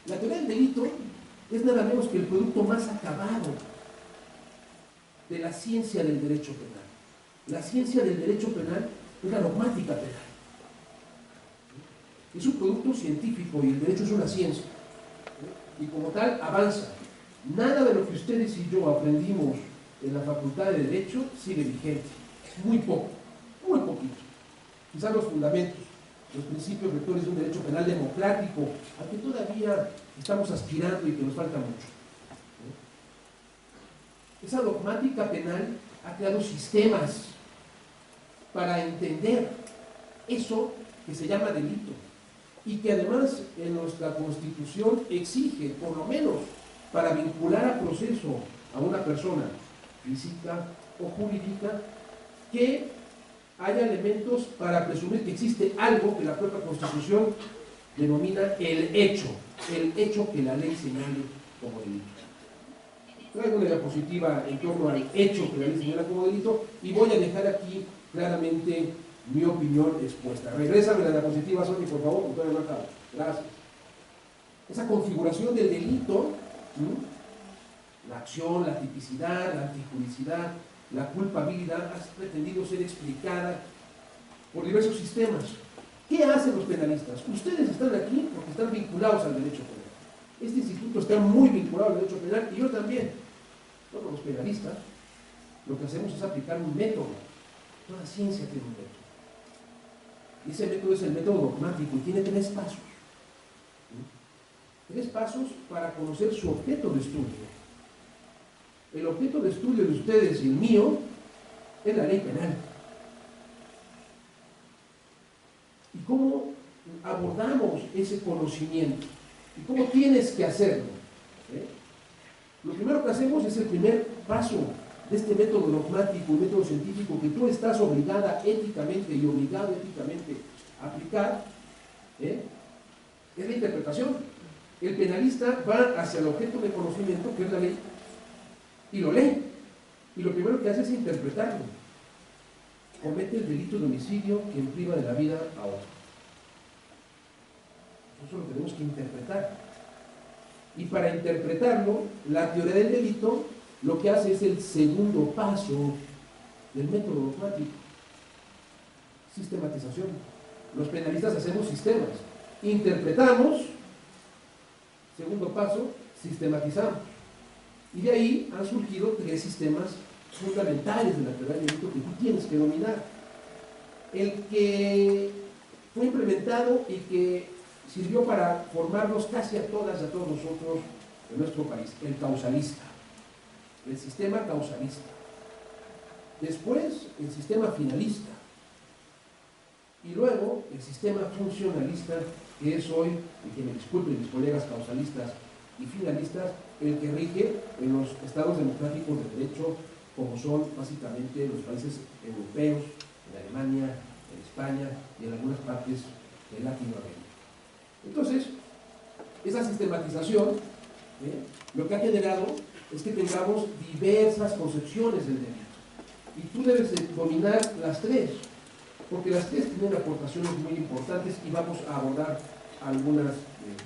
La teoría del delito es nada menos que el producto más acabado de la ciencia del derecho penal. La ciencia del derecho penal es la dogmática penal. Es un producto científico y el derecho es una ciencia. Y como tal avanza. Nada de lo que ustedes y yo aprendimos en la Facultad de Derecho sigue vigente. Muy poco, muy poquito. Quizás los fundamentos, los principios rectores de un derecho penal democrático, al que todavía estamos aspirando y que nos falta mucho. Esa dogmática penal ha creado sistemas para entender eso que se llama delito y que además en nuestra Constitución exige, por lo menos para vincular a proceso a una persona física o jurídica, que haya elementos para presumir que existe algo que la propia Constitución denomina el hecho que la ley señale como delito. Traigo una diapositiva en torno al hecho que la ley señala como delito y voy a dejar aquí claramente mi opinión expuesta. Regrésame la diapositiva, Sonia, por favor, que todavía no acabo. Gracias. Esa configuración del delito, la acción, la tipicidad, la antijuricidad, la culpabilidad, ha pretendido ser explicada por diversos sistemas. ¿Qué hacen los penalistas? Ustedes están aquí porque están vinculados al derecho penal. Este instituto está muy vinculado al derecho penal y yo también. Nosotros los penalistas lo que hacemos es aplicar un método. Toda ciencia tiene un método. Y ese método es el método dogmático y tiene 3 pasos. 3 pasos para conocer su objeto de estudio. El objeto de estudio de ustedes y el mío es la ley penal. ¿Y cómo abordamos ese conocimiento? ¿Y cómo tienes que hacerlo? Lo primero que hacemos es el primer paso de este método dogmático, un método científico que tú estás obligada éticamente y obligado éticamente a aplicar, es la interpretación. El penalista va hacia el objeto de conocimiento, que es la ley, y lo lee. Y lo primero que hace es interpretarlo. Comete el delito de homicidio quien priva de la vida a otro. Eso lo tenemos que interpretar. Y para interpretarlo, la teoría del delito lo que hace es el segundo paso del método dogmático. Sistematización. Los penalistas hacemos sistemas. Interpretamos, segundo paso, sistematizamos. Y de ahí han surgido 3 sistemas fundamentales de la teoría del delito que tú tienes que dominar. El que fue implementado y que sirvió para formarnos casi a todas y a todos nosotros en nuestro país, el causalista, el sistema causalista. Después, el sistema finalista. Y luego, el sistema funcionalista, que es hoy, y que me disculpen mis colegas causalistas y finalistas, el que rige en los estados democráticos de derecho, como son básicamente los países europeos, en Alemania, en España y en algunas partes de Latinoamérica. Entonces, esa sistematización, lo que ha generado es que tengamos diversas concepciones del delito. Y tú debes de dominar las 3, porque las 3 tienen aportaciones muy importantes y vamos a abordar algunas de ellas.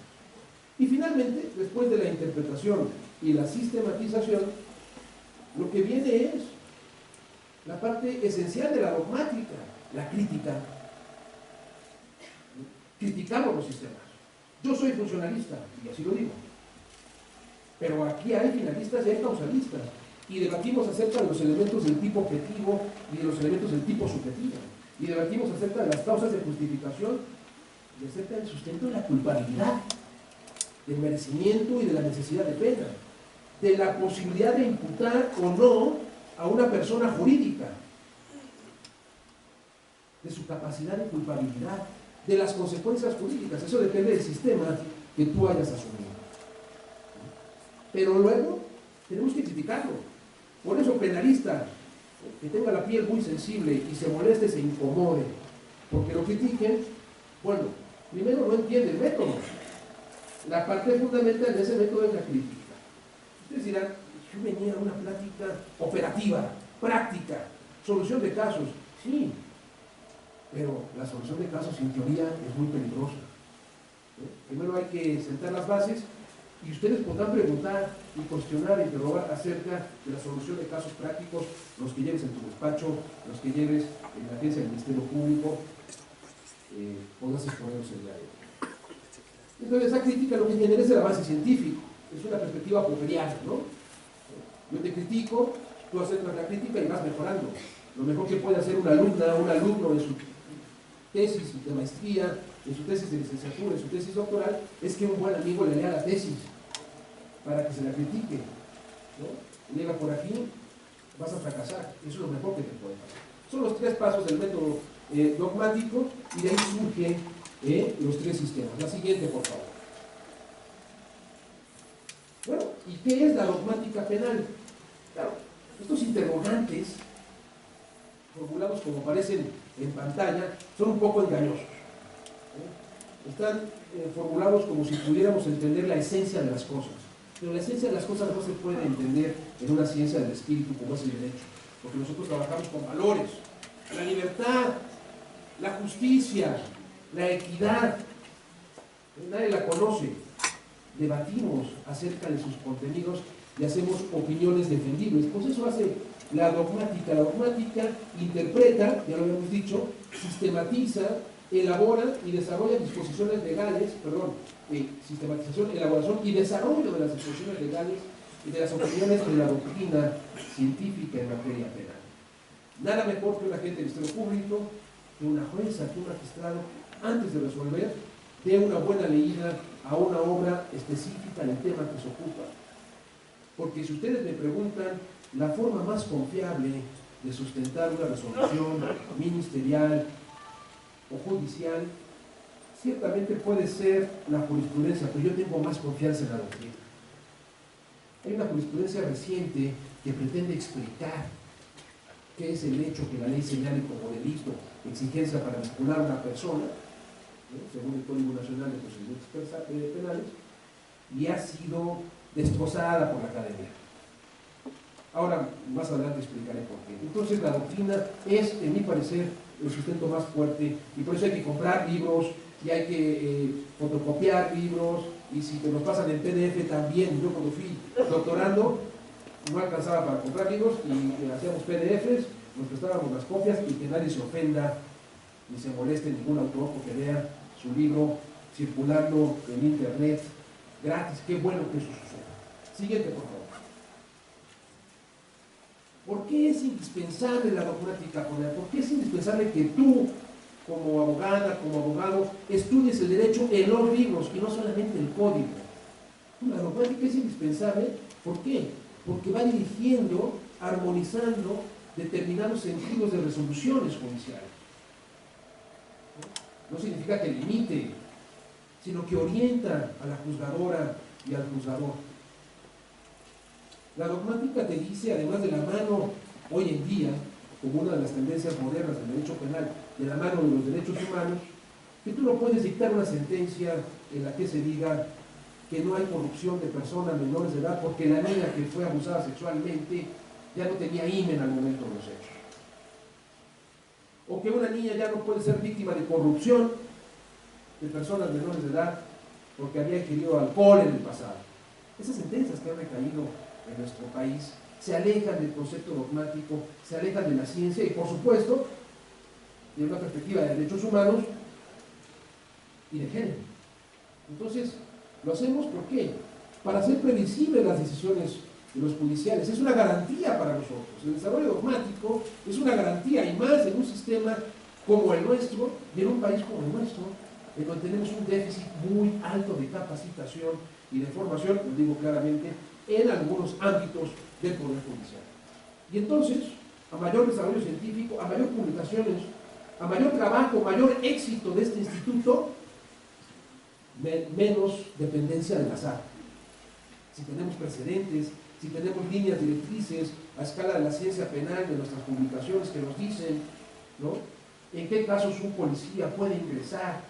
Y finalmente, después de la interpretación y la sistematización, lo que viene es la parte esencial de la dogmática, la crítica. Criticamos los sistemas. Yo soy funcionalista, y así lo digo. Pero aquí hay finalistas y hay causalistas. Y debatimos acerca de los elementos del tipo objetivo y de los elementos del tipo subjetivo. Y debatimos acerca de las causas de justificación y acerca del sustento de la culpabilidad, del merecimiento y de la necesidad de pena, de la posibilidad de imputar o no a una persona jurídica, de su capacidad de culpabilidad, de las consecuencias jurídicas. Eso depende del sistema que tú hayas asumido. Pero luego tenemos que criticarlo. Por eso, penalista que tenga la piel muy sensible y se moleste, se incomode porque lo critiquen, bueno, primero no entiende el método. La parte fundamental de ese método es la crítica. Ustedes dirán, yo venía a una plática operativa, práctica, solución de casos. Sí, pero la solución de casos en teoría es muy peligrosa. Primero hay que sentar las bases y ustedes podrán preguntar y cuestionar, interrogar acerca de la solución de casos prácticos, los que lleves en tu despacho, los que lleves en la agencia del Ministerio Público, podrás exponerlos el día de hoy. Entonces, esa crítica lo que genera es el avance científico, es una perspectiva popperiana, ¿no? Yo te critico, tú aceptas la crítica y vas mejorando. Lo mejor que puede hacer una alumna o un alumno en su tesis de maestría, en su tesis de licenciatura, en su tesis doctoral, es que un buen amigo le lea la tesis para que se la critique, ¿no? Llega por aquí, vas a fracasar. Eso es lo mejor que te puede pasar. Son los 3 pasos del método dogmático y de ahí surgen los 3 sistemas. La siguiente, por favor. Bueno, ¿y qué es la dogmática penal? Claro, estos interrogantes, formulados como aparecen en pantalla, son un poco engañosos. Están formulados como si pudiéramos entender la esencia de las cosas. Pero la esencia de las cosas no se puede entender en una ciencia del espíritu como es el derecho. Porque nosotros trabajamos con valores. La libertad, la justicia, la equidad. Nadie la conoce. Debatimos acerca de sus contenidos y hacemos opiniones defendibles. Pues eso hace la dogmática. La dogmática interpreta, ya lo habíamos dicho, sistematiza, elabora y desarrolla disposiciones legales, sistematización, elaboración y desarrollo de las disposiciones legales y de las opiniones de la doctrina científica en materia penal. Nada mejor que un agente del Ministerio Público, que una jueza, que un magistrado, antes de resolver, dé una buena leída a una obra específica del tema que se ocupa. Porque si ustedes me preguntan, la forma más confiable de sustentar una resolución ministerial o judicial, ciertamente puede ser la jurisprudencia, pero yo tengo más confianza en la doctrina. Hay una jurisprudencia reciente que pretende explicar qué es el hecho que la ley señale como delito, exigencia para vincular a una persona, según el Código Nacional de Procedimientos Penales, y ha sido destrozada por la academia. Ahora, más adelante explicaré por qué. Entonces, la doctrina es, en mi parecer, el sustento más fuerte, y por eso hay que comprar libros, y hay que fotocopiar libros, y si te los pasan en PDF también. Yo cuando fui doctorando, no alcanzaba para comprar libros, y hacíamos PDFs, nos prestábamos las copias, y que nadie se ofenda, ni se moleste ningún autor porque vea su libro circulando en internet, gratis. Qué bueno que eso suceda. Siguiente, por favor. ¿Por qué es indispensable la dogmática penal? ¿Por qué es indispensable que tú, como abogada, como abogado, estudies el derecho en los libros y no solamente el código? La dogmática es indispensable, ¿por qué? Porque va dirigiendo, armonizando determinados sentidos de resoluciones judiciales. No significa que limite, sino que orienta a la juzgadora y al juzgador. La dogmática te dice, además de la mano, hoy en día, como una de las tendencias modernas del derecho penal, de la mano de los derechos humanos, que tú no puedes dictar una sentencia en la que se diga que no hay corrupción de personas menores de edad porque la niña que fue abusada sexualmente ya no tenía himen al momento de los hechos. O que una niña ya no puede ser víctima de corrupción de personas menores de edad porque había ingerido alcohol en el pasado. Esas sentencias que han recaído en nuestro país se alejan del concepto dogmático, se alejan de la ciencia y, por supuesto, de una perspectiva de derechos humanos y de género. Entonces, lo hacemos ¿por qué? Para hacer previsibles las decisiones de los judiciales. Es una garantía para nosotros. El desarrollo dogmático es una garantía, y más en un sistema como el nuestro y en un país como el nuestro, en donde tenemos un déficit muy alto de capacitación y de formación, lo digo claramente, en algunos ámbitos del Poder Judicial. Y entonces, a mayor desarrollo científico, a mayor publicaciones, a mayor trabajo, mayor éxito de este instituto, menos dependencia del azar. Si tenemos precedentes, si tenemos líneas directrices a escala de la ciencia penal de nuestras publicaciones que nos dicen, ¿no?, en qué casos un policía puede ingresar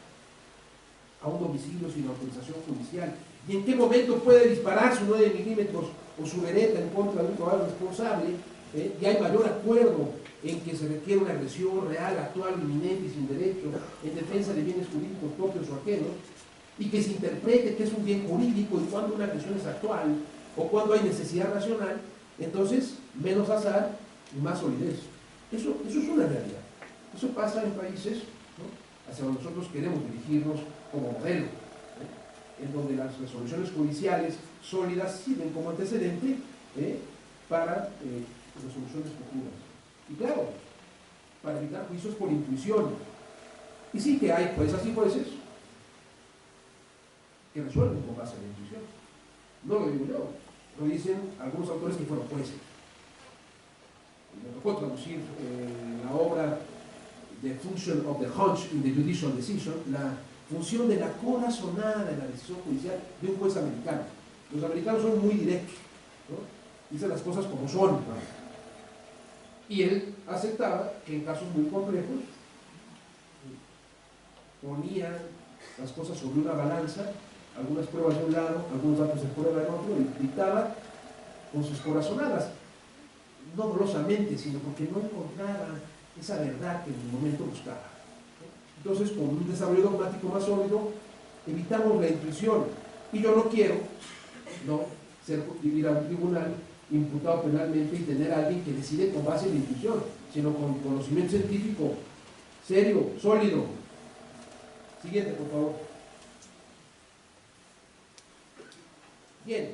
a un domicilio sin autorización judicial, y en qué momento puede disparar su 9 milímetros o su beretta en contra de un probable responsable, y hay mayor acuerdo en que se requiere una agresión real, actual, inminente y sin derecho, en defensa de bienes jurídicos propios o ajenos. y que se interprete que es un bien jurídico y cuando una agresión es actual o cuando hay necesidad racional, entonces menos azar y más solidez. Eso es una realidad. Eso pasa en países, ¿no?, hacia donde nosotros queremos dirigirnos como modelo, ¿no?, en donde las resoluciones judiciales sólidas sirven como antecedente para resoluciones futuras. Y claro, para evitar juicios por intuición. Y sí que hay juezas y jueces que resuelven con base en la intuición. No lo digo yo, lo dicen algunos autores que fueron jueces. Me tocó traducir la obra The Function of the Hunch in the Judicial Decision, la función de la corazonada en la decisión judicial de un juez americano. Los americanos son muy directos, ¿no?, dicen las cosas como son, ¿no? Y él aceptaba que en casos muy complejos ponía las cosas sobre una balanza, algunas pruebas de un lado, algunos datos de prueba del otro, y dictaba con sus corazonadas, no dolosamente, sino porque no encontraba esa verdad que en el momento buscaba. Entonces, con un desarrollo dogmático más sólido, evitamos la intuición. Y yo no quiero, ¿no?, ir a un tribunal imputado penalmente y tener a alguien que decide con base en la intuición, sino con conocimiento científico serio, sólido. Siguiente, por favor. Bien,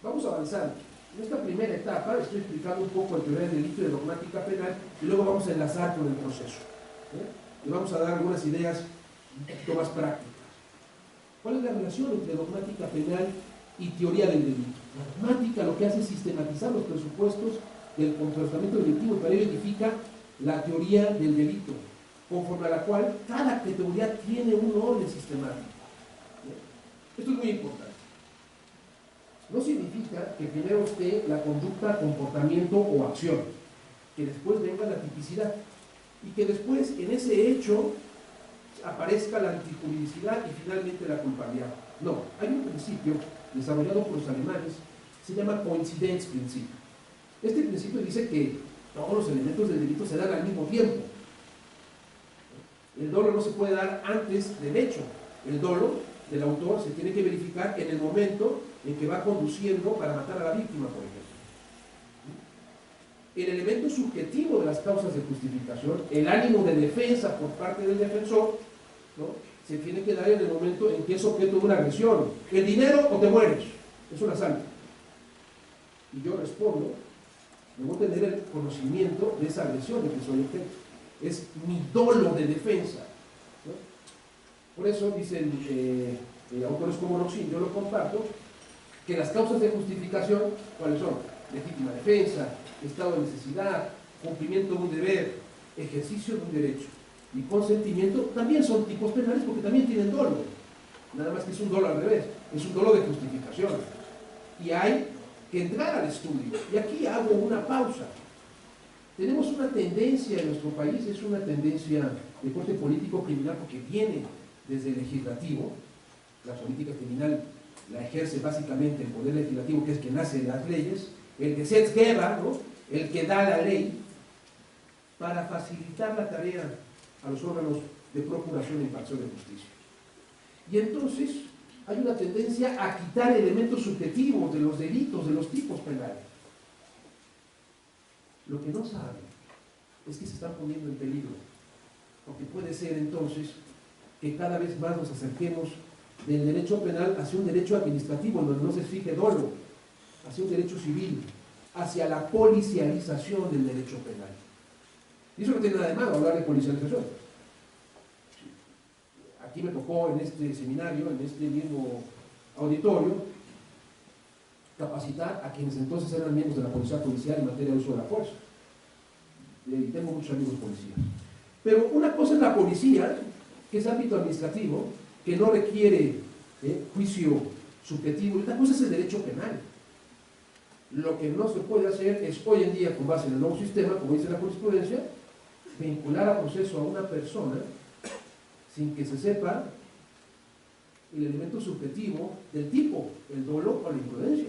vamos a avanzar. En esta primera etapa estoy explicando un poco de teoría del delito y de dogmática penal, y luego vamos a enlazar con el proceso, y vamos a dar algunas ideas un poquito más prácticas. ¿Cuál es la relación entre dogmática penal y teoría del delito? La dogmática lo que hace es sistematizar los presupuestos del comportamiento delictivo, y para ello identifica la teoría del delito, conforme a la cual cada categoría tiene un orden sistemático. Esto es muy importante. No significa que primero esté la conducta, comportamiento o acción, que después venga la tipicidad, y que después en ese hecho aparezca la antijuridicidad y finalmente la culpabilidad. No, hay un principio desarrollado por los alemanes, se llama coincidence principio. Este principio dice que todos los elementos del delito se dan al mismo tiempo. El dolo no se puede dar antes del hecho. El dolo del autor se tiene que verificar en el momento en que va conduciendo para matar a la víctima, por ejemplo. El elemento subjetivo de las causas de justificación, el ánimo de defensa por parte del defensor, ¿no?, se tiene que dar en el momento en que es objeto de una agresión. El dinero o te mueres, es un asalto. Y yo respondo, debo tener el conocimiento de esa agresión de que soy objeto. Es mi dolo de defensa, ¿no? Por eso dicen autores como Roxin, yo lo comparto, que las causas de justificación, ¿cuáles son? Legítima defensa, estado de necesidad, cumplimiento de un deber, ejercicio de un derecho y consentimiento, también son tipos penales porque también tienen dolo. Nada más que es un dolo al revés, es un dolo de justificación. Y hay que entrar al estudio. Y aquí hago una pausa. Tenemos una tendencia en nuestro país, es una tendencia de corte político criminal porque viene desde el legislativo. La política criminal la ejerce básicamente el poder legislativo, que es quien hace las leyes, el Gesetzgeber, ¿no?, el que da la ley, para facilitar la tarea a los órganos de procuración e impartición de justicia. Y entonces hay una tendencia a quitar elementos subjetivos de los delitos, de los tipos penales. Lo que no saben es que se están poniendo en peligro, porque puede ser entonces que cada vez más nos acerquemos del derecho penal hacia un derecho administrativo, en donde no se exige dolo, hacia un derecho civil, hacia la policialización del derecho penal. Y eso no tiene nada de malo hablar de policialización. Aquí me tocó en este seminario, en este mismo auditorio, capacitar a quienes entonces eran miembros de la Policía Judicial en materia de uso de la fuerza. Y tengo muchos amigos policías. Pero una cosa es la policía, que es ámbito administrativo, que no requiere juicio subjetivo, y otra cosa es el derecho penal. Lo que no se puede hacer es hoy en día, con base en el nuevo sistema, como dice la jurisprudencia, vincular a proceso a una persona sin que se sepa el elemento subjetivo del tipo, el dolo o la imprudencia.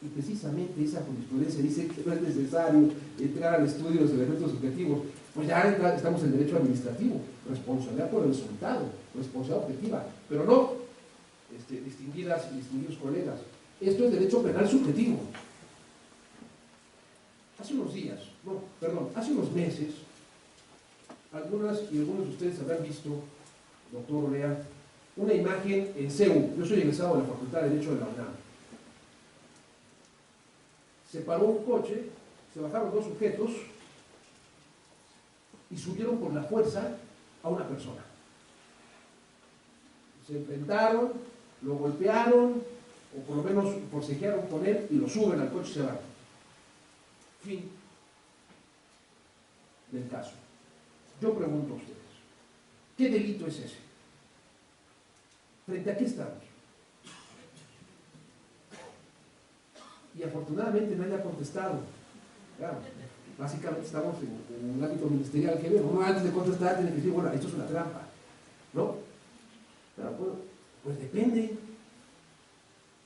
Y precisamente esa jurisprudencia dice que no es necesario entrar al estudio de los elementos subjetivos, pues ya estamos en derecho administrativo, responsabilidad por el resultado, responsabilidad objetiva, pero no distinguidas y distinguidos colegas. Esto es derecho penal subjetivo. Hace unos meses, algunas y algunos de ustedes habrán visto, doctor Olea, una imagen en CEU. Yo soy egresado de la Facultad de Derecho de la UNAM. Se paró un coche, se bajaron dos sujetos y subieron por la fuerza a una persona. Se enfrentaron, lo golpearon, o por lo menos forcejearon con él y lo suben al coche y se van. Fin del caso. Yo pregunto a ustedes, ¿qué delito es ese? ¿Frente a qué estamos? Y afortunadamente nadie ha contestado. Claro, básicamente estamos en un ámbito ministerial que vemos. Uno antes de contestar tiene que decir, bueno, esto es una trampa, ¿no? Claro, pues depende.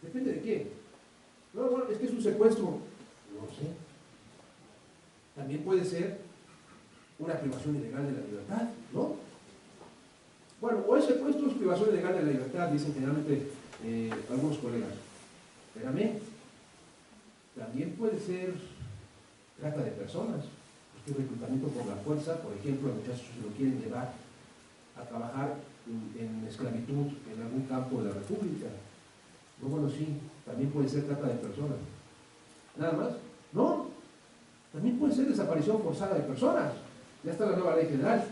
¿Depende de qué? No, bueno, es que es un secuestro. No sé. También puede ser una privación ilegal de la libertad, ¿no? Bueno, o es secuestro o es privación ilegal de la libertad, dicen generalmente algunos colegas. Espérame. También puede ser trata de personas, porque reclutamiento por la fuerza, por ejemplo, los muchachos se lo quieren llevar a trabajar en esclavitud en algún campo de la República. No, bueno, sí, también puede ser trata de personas. ¿Nada más? No, también puede ser desaparición forzada de personas. Ya está la nueva ley general.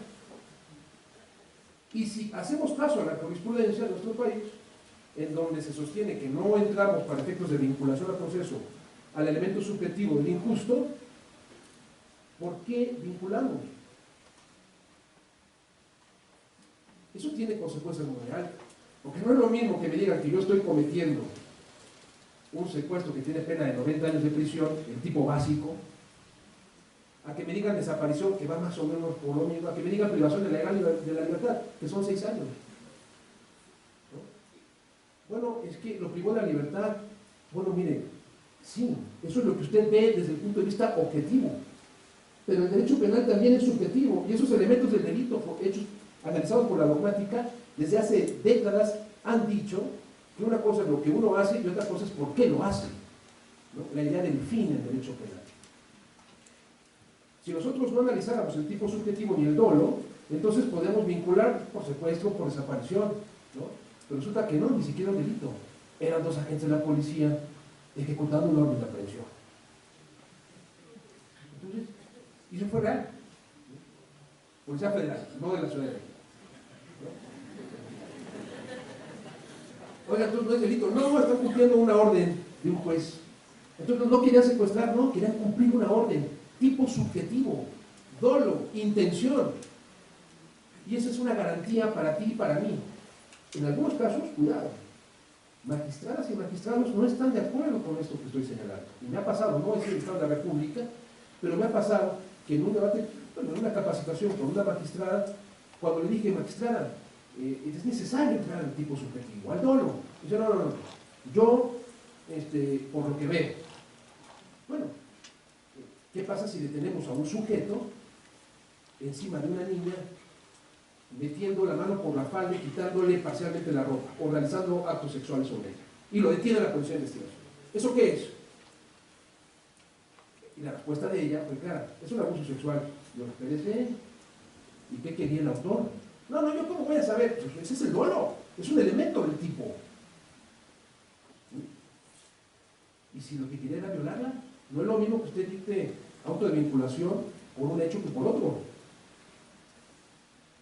Y si hacemos caso a la jurisprudencia de nuestro país, en donde se sostiene que no entramos para efectos de vinculación al proceso al elemento subjetivo del injusto, ¿por qué vinculamos? Eso tiene consecuencias muy altas. Porque no es lo mismo que me digan que yo estoy cometiendo un secuestro que tiene pena de 90 años de prisión, el tipo básico, a que me digan desaparición, que va más o menos por lo mismo, a que me digan privación de la libertad, que son 6 años. ¿No? Bueno, es que lo privó de la libertad. Bueno, mire, sí, eso es lo que usted ve desde el punto de vista objetivo. Pero el derecho penal también es subjetivo, y esos elementos del delito hechos, analizados por la dogmática, desde hace décadas han dicho que una cosa es lo que uno hace y otra cosa es por qué lo hace, ¿no? La idea del fin en derecho penal. Si nosotros no analizáramos el tipo subjetivo ni el dolo, entonces podemos vincular por secuestro, por desaparición, ¿no? Pero resulta que no, ni siquiera un delito. Eran 2 agentes de la policía ejecutando una orden de aprehensión. Entonces, y eso fue real. Policía Federal, no de la Ciudad de México. Oiga, entonces no es delito. No, están cumpliendo una orden de un juez. Entonces no querían secuestrar, no, querían cumplir una orden. Tipo subjetivo, dolo, intención. Y esa es una garantía para ti y para mí. En algunos casos, cuidado, magistradas y magistrados no están de acuerdo con esto que estoy señalando. Y me ha pasado, no es el Estado de la República, pero me ha pasado que en un debate, bueno, en una capacitación con una magistrada, cuando le dije, magistrada, es necesario entrar al tipo subjetivo, al dolo. Dice, no, yo, por lo que veo. Bueno, ¿qué pasa si detenemos a un sujeto encima de una niña, metiendo la mano por la falda y quitándole parcialmente la ropa, o realizando actos sexuales sobre ella? Y lo detiene la policía de investigación. ¿Eso qué es? Y la respuesta de ella fue clara, es un abuso sexual. Yo lo espérese, ¿y qué quería el autor? No, yo cómo voy a saber, pues ese es el dolo, es un elemento del tipo. Y si lo que quería era violarla, no es lo mismo que usted dicte auto de vinculación por un hecho que por otro.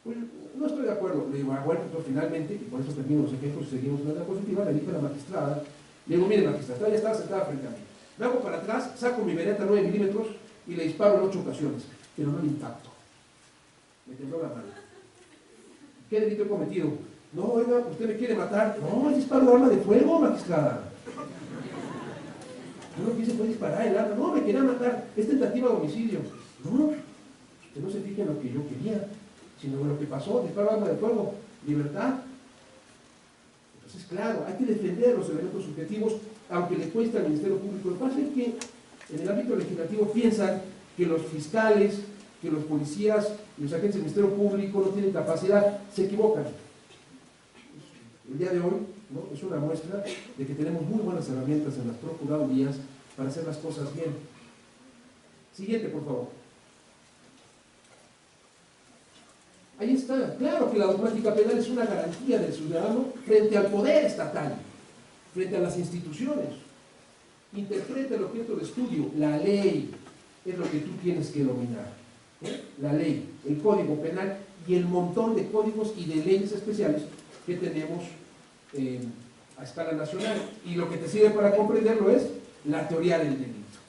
Pues no estoy de acuerdo. Le digo, bueno, entonces finalmente, y por eso termino los ejemplos y seguimos en la diapositiva, le dije a la magistrada, le digo, mire magistrada, ya estaba sentada frente a mí. Me hago para atrás, saco mi Beretta 9 milímetros y le disparo en 8 ocasiones, pero no le impacto. Me tembló la mano. ¿Qué delito he cometido? No, oiga, usted me quiere matar. No, es disparo de arma de fuego, magistrada. Yo no quise fue disparar el arma. No, me quería matar. Es tentativa de homicidio. No, usted no se fija en lo que yo quería, sino en lo que pasó. Disparo de arma de fuego. Libertad. Entonces, claro, hay que defender los elementos subjetivos, aunque le cueste al Ministerio Público. Lo que pasa es que en el ámbito legislativo piensan que los fiscales que los policías y los agentes del Ministerio Público no tienen capacidad, se equivocan. El día de hoy, ¿no?, es una muestra de que tenemos muy buenas herramientas en las procuradurías para hacer las cosas bien. Siguiente, por favor. Ahí está. Claro que la dogmática penal es una garantía del ciudadano frente al poder estatal, frente a las instituciones. Interpreta el objeto de estudio, la ley, es lo que tú tienes que dominar. La ley, el código penal y el montón de códigos y de leyes especiales que tenemos a escala nacional. Y lo que te sirve para comprenderlo es la teoría del delito.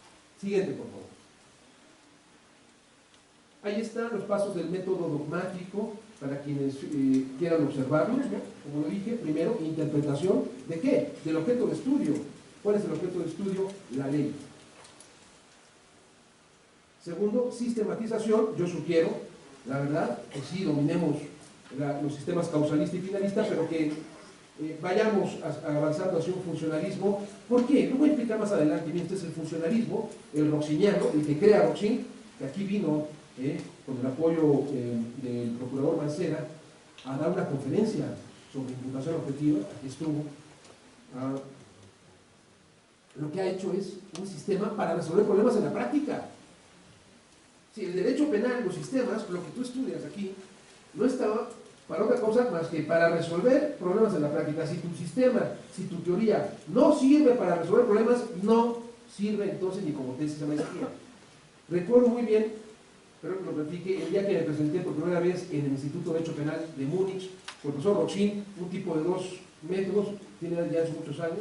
Siguiente, por favor. Ahí están los pasos del método dogmático para quienes quieran observarlos, ¿no? Como lo dije, primero, interpretación ¿de qué? Del objeto de estudio. ¿Cuál es el objeto de estudio? La ley. Segundo, sistematización. Yo sugiero, la verdad, que sí dominemos los sistemas causalista y finalista, pero que vayamos avanzando hacia un funcionalismo. ¿Por qué? Lo voy a explicar más adelante. Este es el funcionalismo, el roxiniano, el que crea Roxin, que aquí vino con el apoyo del procurador Mancera a dar una conferencia sobre imputación objetiva. Aquí estuvo. Lo que ha hecho es un sistema para resolver problemas en la práctica. Si el derecho penal, los sistemas, lo que tú estudias aquí, no estaba para otra cosa más que para resolver problemas en la práctica. Si tu sistema, si tu teoría no sirve para resolver problemas, no sirve entonces ni como tesis de maestría. Recuerdo muy bien, espero que lo platiqué, el día que me presenté por primera vez en el Instituto de Derecho Penal de Múnich, el profesor Roxin, un tipo de 2 metros, tiene ya hace muchos años.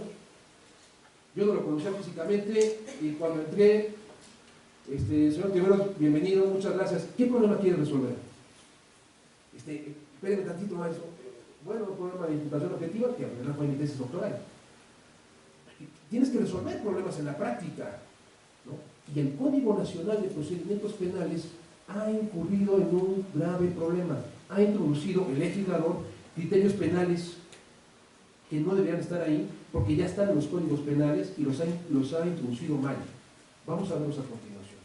Yo no lo conocía físicamente y cuando entré, señor Tiberos, bienvenido, muchas gracias. ¿Qué problema quiere resolver? Espéreme tantito, maestro. Bueno, un problema de imputación objetiva, que al final fue mi tesis doctoral. Tienes que resolver problemas en la práctica, ¿no? Y el Código Nacional de Procedimientos Penales ha incurrido en un grave problema. Ha introducido el legislador criterios penales que no deberían estar ahí, porque ya están en los códigos penales y los ha introducido mal. Vamos a verlos a continuación.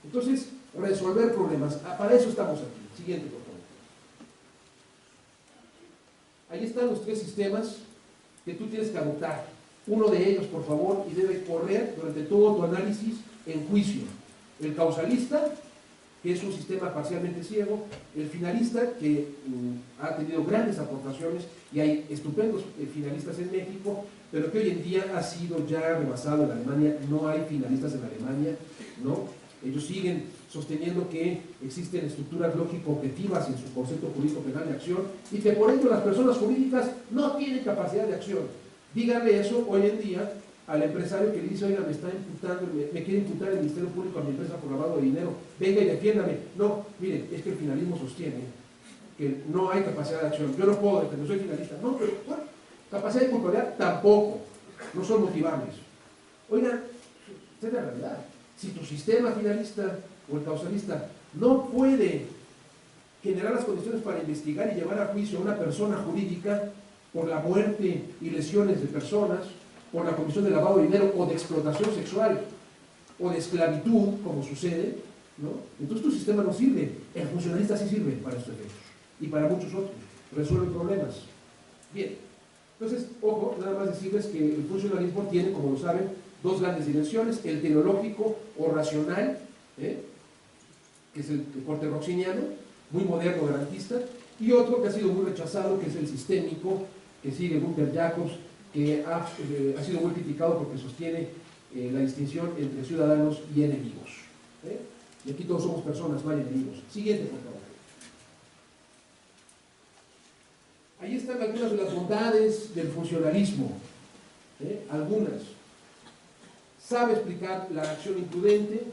Entonces, resolver problemas. Para eso estamos aquí. Siguiente, por favor. Ahí están los 3 sistemas que tú tienes que adoptar. Uno de ellos, por favor, y debe correr durante todo tu análisis en juicio. El causalista, que es un sistema parcialmente ciego. El finalista, que ha tenido grandes aportaciones, y hay estupendos finalistas en México, pero que hoy en día ha sido ya rebasado en Alemania. No hay finalistas en Alemania, ¿no? Ellos siguen sosteniendo que existen estructuras lógico-objetivas en su concepto jurídico penal de acción y que por ello las personas jurídicas no tienen capacidad de acción. Díganle eso hoy en día al empresario que le dice: oiga, me está imputando, me quiere imputar el Ministerio Público a mi empresa por lavado de dinero, venga y defiéndame. No, miren, es que el finalismo sostiene que no hay capacidad de acción. Yo no puedo defender, soy finalista. No, pero bueno, capacidad de culpabilidad tampoco, no son motivables. Oigan, esta es la realidad. Si tu sistema finalista o el causalista no puede generar las condiciones para investigar y llevar a juicio a una persona jurídica por la muerte y lesiones de personas, por la comisión de lavado de dinero o de explotación sexual o de esclavitud, como sucede, ¿no? Entonces tu sistema no sirve. El funcionalista sí sirve para estos efectos y para muchos otros. Resuelve problemas. Bien, entonces, ojo, nada más decirles que el funcionalismo tiene, como lo saben, 2 grandes dimensiones: el teleológico o racional, que es el corte roxiniano, muy moderno, garantista, y otro que ha sido muy rechazado, que es el sistémico, que sigue Gunther Jacobs, que ha sido muy criticado porque sostiene la distinción entre ciudadanos y enemigos. Y aquí todos somos personas, no hay enemigos. Siguiente, por favor. Ahí están algunas de las bondades del funcionalismo. Algunas. Sabe explicar la acción imprudente,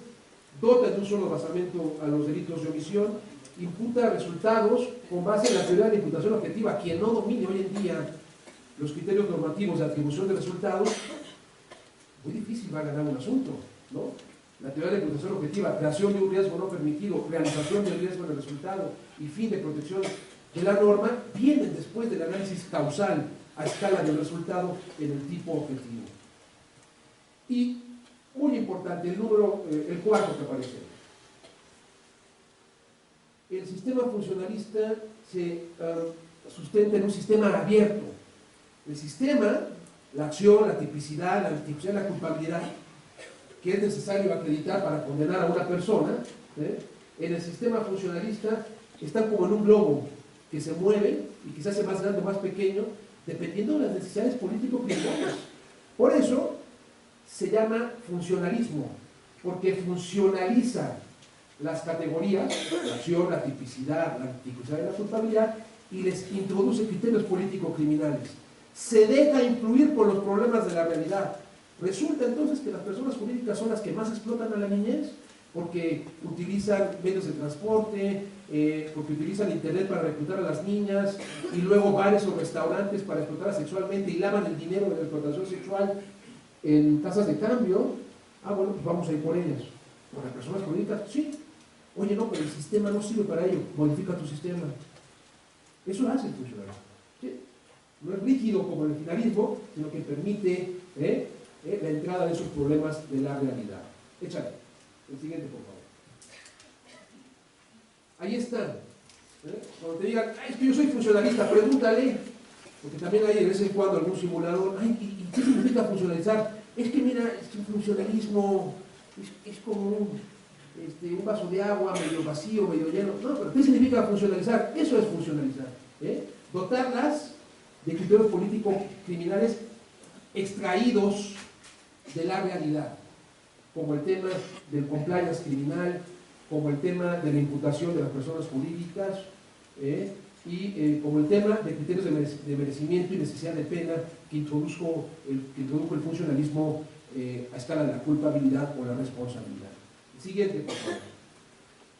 dota de un solo basamento a los delitos de omisión, imputa resultados con base en la teoría de la imputación objetiva. Quien no domine hoy en día los criterios normativos de atribución de resultados, muy difícil va a ganar un asunto, ¿no? La teoría de la imputación objetiva: creación de un riesgo no permitido, realización del riesgo en el resultado y fin de protección de la norma, vienen después del análisis causal a escala del resultado en el tipo objetivo. Y, muy importante, el cuarto que aparece. el sistema funcionalista se sustenta en un sistema abierto. El sistema, la acción, la tipicidad, la culpabilidad, que es necesario acreditar para condenar a una persona, en el sistema funcionalista están como en un globo que se mueve y que se hace más grande o más pequeño dependiendo de las necesidades político-criminales. Por eso se llama funcionalismo, porque funcionaliza las categorías, la acción, la tipicidad, la tipicidad y la culpabilidad, y les introduce criterios político-criminales. Se deja influir por los problemas de la realidad. Resulta entonces que las personas jurídicas son las que más explotan a la niñez, porque utilizan medios de transporte, porque utilizan internet para reclutar a las niñas, y luego bares o restaurantes para explotar sexualmente y lavan el dinero de la explotación sexual en tasas de cambio. Bueno, pues vamos a ir por ellas. Por las personas jurídicas, sí. Oye, no, pero el sistema no sirve para ello. Modifica tu sistema. Eso hace el funcionario. ¿Sí? No es rígido como el finalismo, sino que permite la entrada de esos problemas de la realidad. Échale. El siguiente, por favor. Ahí está. Cuando te digan, es que yo soy funcionalista, pregúntale. Porque también hay de vez en cuando algún simulador. ¿Y qué significa funcionalizar? Es que mira, el funcionalismo es como un vaso de agua medio vacío, medio lleno. No, pero ¿qué significa funcionalizar? Eso es funcionalizar. Dotarlas de criterios políticos criminales extraídos de la realidad, como el tema del compliance criminal, como el tema de la imputación de las personas jurídicas, y como el tema de criterios de merecimiento y necesidad de pena que introdujo el funcionalismo a escala de la culpabilidad o la responsabilidad. Siguiente, por favor.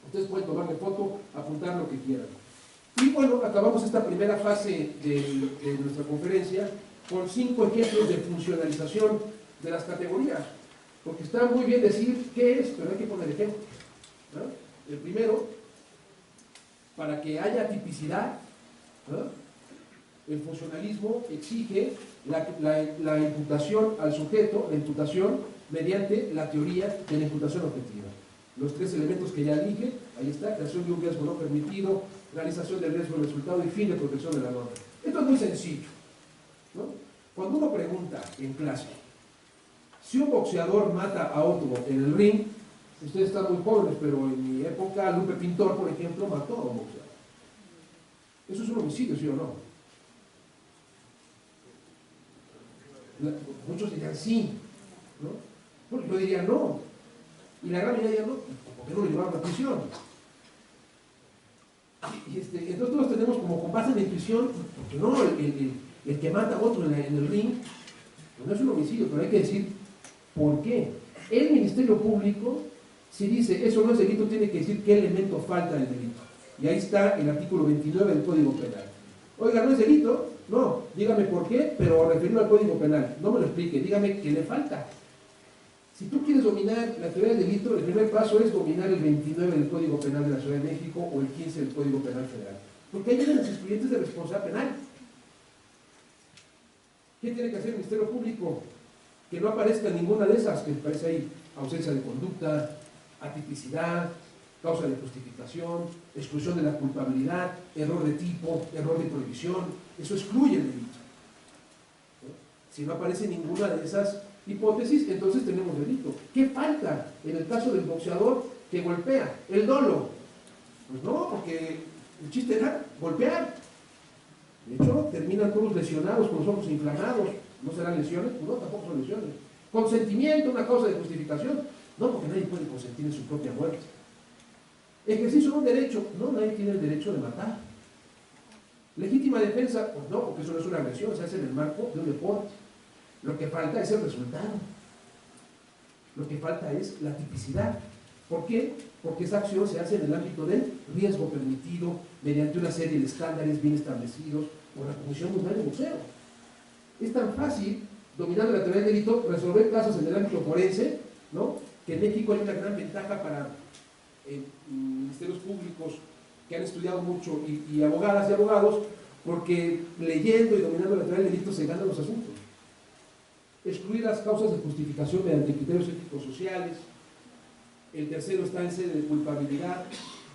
Ustedes pueden tomarle foto, apuntar lo que quieran. Y bueno, acabamos esta primera fase de nuestra conferencia con 5 ejemplos de funcionalización de las categorías. Porque está muy bien decir qué es, pero hay que poner ejemplos, ¿no? El primero, para que haya tipicidad, ¿no? El funcionalismo exige la imputación al sujeto, la imputación mediante la teoría de la imputación objetiva. Los 3 elementos que ya dije, ahí está: creación de un riesgo no permitido, realización del riesgo resultado y fin de protección de la norma. Esto es muy sencillo, ¿no? Cuando uno pregunta en clase, si un boxeador mata a otro en el ring, ustedes están muy jóvenes, pero en mi época Lupe Pintor, por ejemplo, mató a un boxeador. ¿Eso es un homicidio, sí o no? Muchos dirían sí, ¿no? Porque yo diría no. Y la gran mayoría diría no, ¿por qué no lo llevaron a prisión? Entonces todos tenemos como con base en la intuición, porque no, el que mata a otro en el ring, no es un homicidio, pero hay que decir ¿por qué? El Ministerio Público, si dice eso no es delito, tiene que decir qué elemento falta del delito. Y ahí está el artículo 29 del Código Penal. Oiga, ¿no es delito? No, dígame por qué, pero referido al Código Penal. No me lo explique, dígame qué le falta. Si tú quieres dominar la teoría del delito, el primer paso es dominar el 29 del Código Penal de la Ciudad de México o el 15 del Código Penal Federal. Porque ahí vienen los expedientes de responsabilidad penal. ¿Qué tiene que hacer el Ministerio Público? Que no aparezca ninguna de esas que aparece ahí: ausencia de conducta, atipicidad, causa de justificación, exclusión de la culpabilidad, error de tipo, error de prohibición. Eso excluye el delito, ¿no? Si no aparece ninguna de esas hipótesis, entonces tenemos delito. ¿Qué falta en el caso del boxeador que golpea? El dolo. Pues no, porque el chiste era golpear. De hecho, terminan todos lesionados con los ojos inflamados. ¿No serán lesiones? No, tampoco son lesiones. Consentimiento, una causa de justificación. No, porque nadie puede consentir en su propia muerte. Ejercicio de un derecho. No, nadie tiene el derecho de matar. Legítima defensa. Pues no, porque eso no es una agresión, se hace en el marco de un deporte. Lo que falta es el resultado. Lo que falta es la tipicidad. ¿Por qué? Porque esa acción se hace en el ámbito del riesgo permitido mediante una serie de estándares bien establecidos por la Comisión Mundial de Boxeo. Es tan fácil, dominando la teoría del delito, resolver casos en el ámbito forense, ¿no? Que en México hay una gran ventaja para ministerios públicos que han estudiado mucho y abogadas y abogados, porque leyendo y dominando la teoría del delito se ganan los asuntos. Excluir las causas de justificación mediante criterios éticos sociales. El tercero está en sede de culpabilidad.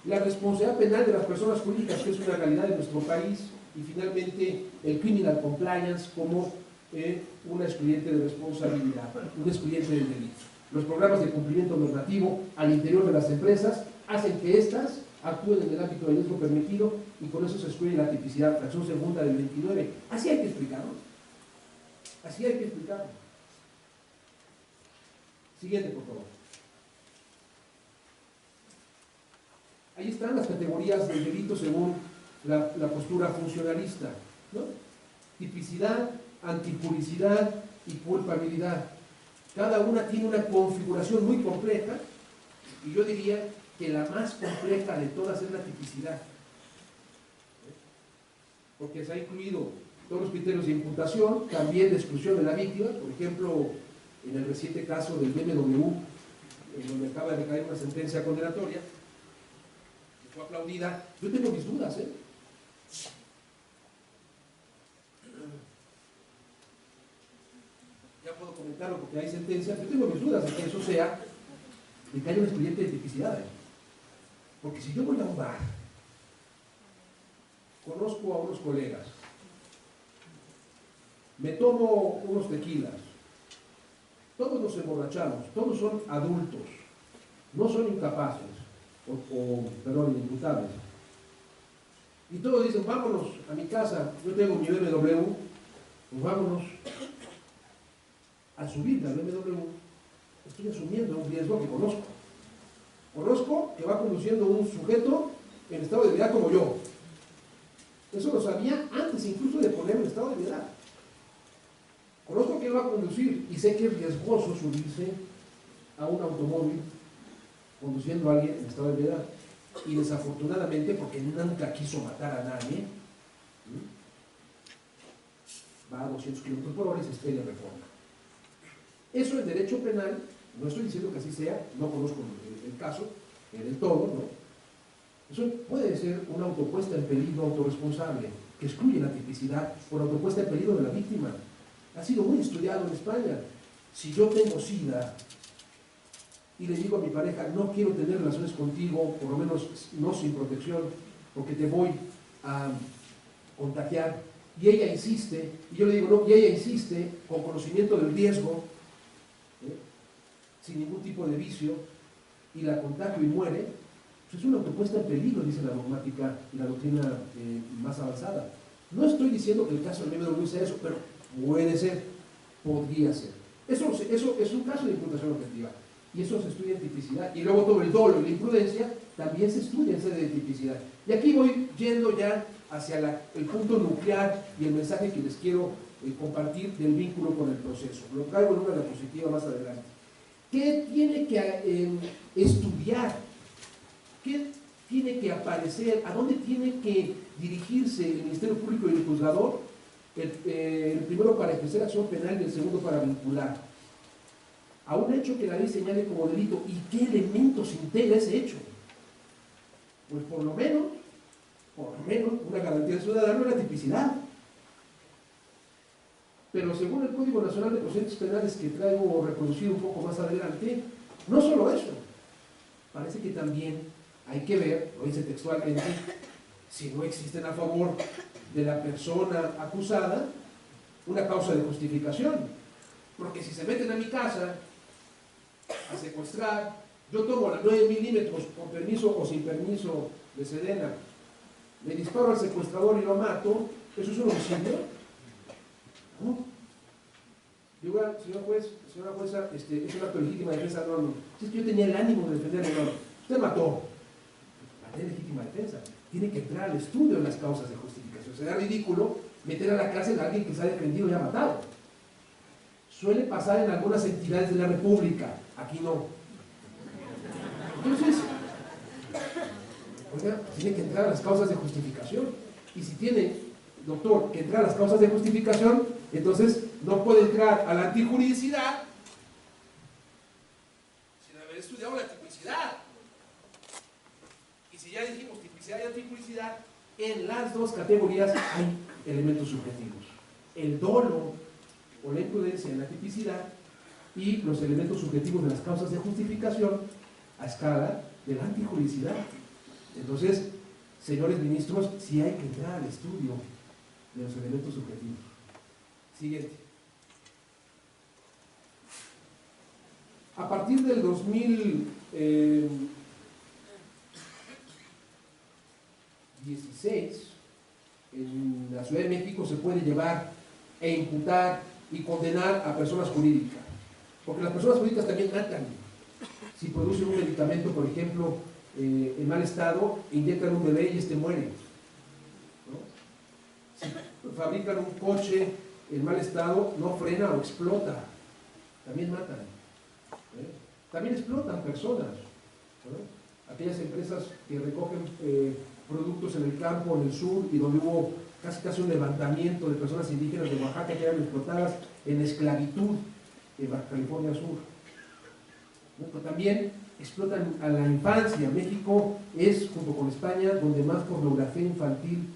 la responsabilidad penal de las personas jurídicas, que es una realidad de nuestro país, y finalmente el criminal compliance como una excluyente de responsabilidad, un excluyente del delito. Los programas de cumplimiento normativo al interior de las empresas hacen que éstas actúen en el ámbito del riesgo permitido y con eso se excluye la tipicidad, fracción segunda del 29. Así hay que explicarlo. Así hay que explicarlo. Siguiente, por favor. Ahí están las categorías del delito según la postura funcionalista, ¿no? Tipicidad, antipuricidad y culpabilidad. Cada una tiene una configuración muy compleja y yo diría que la más compleja de todas es la tipicidad, porque se ha incluido todos los criterios de imputación, también de exclusión de la víctima. Por ejemplo, en el reciente caso del BMW, en donde acaba de caer una sentencia condenatoria, que fue aplaudida, yo tengo mis dudas, ya puedo comentarlo porque hay sentencias, yo tengo mis dudas de que eso sea, de que haya un expediente de tipicidad, porque si yo voy a un bar, conozco a unos colegas, me tomo unos tequilas, todos nos emborrachamos, todos son adultos, no son incapaces, perdón, imputables, y todos dicen, vámonos a mi casa, yo tengo mi BMW, pues vámonos. Al subir al BMW, estoy asumiendo un riesgo que conozco. Conozco que va conduciendo un sujeto en estado de ebriedad como yo. Eso lo sabía antes incluso de ponerme en estado de ebriedad. Conozco que él va a conducir y sé que es riesgoso subirse a un automóvil conduciendo a alguien en estado de ebriedad. Y desafortunadamente, porque nunca quiso matar a nadie, va a 200 km/h y se estrella en Reforma. Eso en derecho penal, no estoy diciendo que así sea, no conozco el caso, del todo, ¿no? Eso puede ser una autopuesta en peligro autorresponsable, que excluye la tipicidad por autopuesta en peligro de la víctima. Ha sido muy estudiado en España. Si yo tengo SIDA y le digo a mi pareja, no quiero tener relaciones contigo, por lo menos no sin protección, porque te voy a contagiar, y ella insiste, y yo le digo no, y ella insiste, con conocimiento del riesgo, sin ningún tipo de vicio, y la contagio y muere, pues es una autopuesta en peligro, dice la dogmática y la doctrina más avanzada. No estoy diciendo que el caso del BMW sea eso, pero puede ser, podría ser. Eso es un caso de imputación objetiva, y eso se estudia en tipicidad. Y luego todo el dolo y la imprudencia también se estudia en sede de tipicidad. Y aquí voy yendo ya hacia el punto nuclear y el mensaje que les quiero compartir del vínculo con el proceso. Lo traigo en una diapositiva más adelante. ¿Qué tiene que estudiar? ¿Qué tiene que aparecer? ¿A dónde tiene que dirigirse el Ministerio Público y el juzgador? El primero para ejercer acción penal y el segundo para vincular a un hecho que la ley señale como delito. ¿Y qué elementos integra ese hecho? Pues por lo menos, una garantía del ciudadano es la tipicidad. Pero según el Código Nacional de Procedimientos Penales, que traigo reproducido un poco más adelante, no solo eso, parece que también hay que ver, lo dice textualmente, si no existen a favor de la persona acusada una causa de justificación. Porque si se meten a mi casa a secuestrar, yo tomo la 9 milímetros con permiso o sin permiso de Sedena, le disparo al secuestrador y lo mato, ¿eso es un homicidio? ¿No? Digo, señor juez, señora jueza, es una acto de legítima defensa. No. Si es que yo tenía el ánimo de defenderle, no. Usted mató. Maté legítima defensa. Tiene que entrar al estudio de las causas de justificación. Será ridículo meter a la cárcel a alguien que se ha defendido y ha matado. Suele pasar en algunas entidades de la República, aquí no. Entonces, oiga, tiene que entrar a las causas de justificación. Y si tiene, doctor, que entrar a las causas de justificación, entonces no puede entrar a la antijuridicidad sin haber estudiado la tipicidad. Y si ya dijimos tipicidad y antijuridicidad, en las dos categorías hay elementos subjetivos. El dolo o la imprudencia en la tipicidad y los elementos subjetivos de las causas de justificación a escala de la antijuridicidad. Entonces, señores ministros, sí hay que entrar al estudio de los elementos subjetivos. Siguiente. A partir del 2016, en la Ciudad de México se puede llevar e imputar y condenar a personas jurídicas, porque las personas jurídicas también matan. Si producen un medicamento, por ejemplo, en mal estado, inyectan un bebé y este muere, ¿no? Si fabrican un coche en mal estado, no frena o explota, también matan. También explotan personas, ¿no? Aquellas empresas que recogen productos en el campo, en el sur, y donde hubo casi un levantamiento de personas indígenas de Oaxaca que eran explotadas en esclavitud en Baja California Sur. Pero también explotan a la infancia. México es, junto con España, donde más pornografía infantil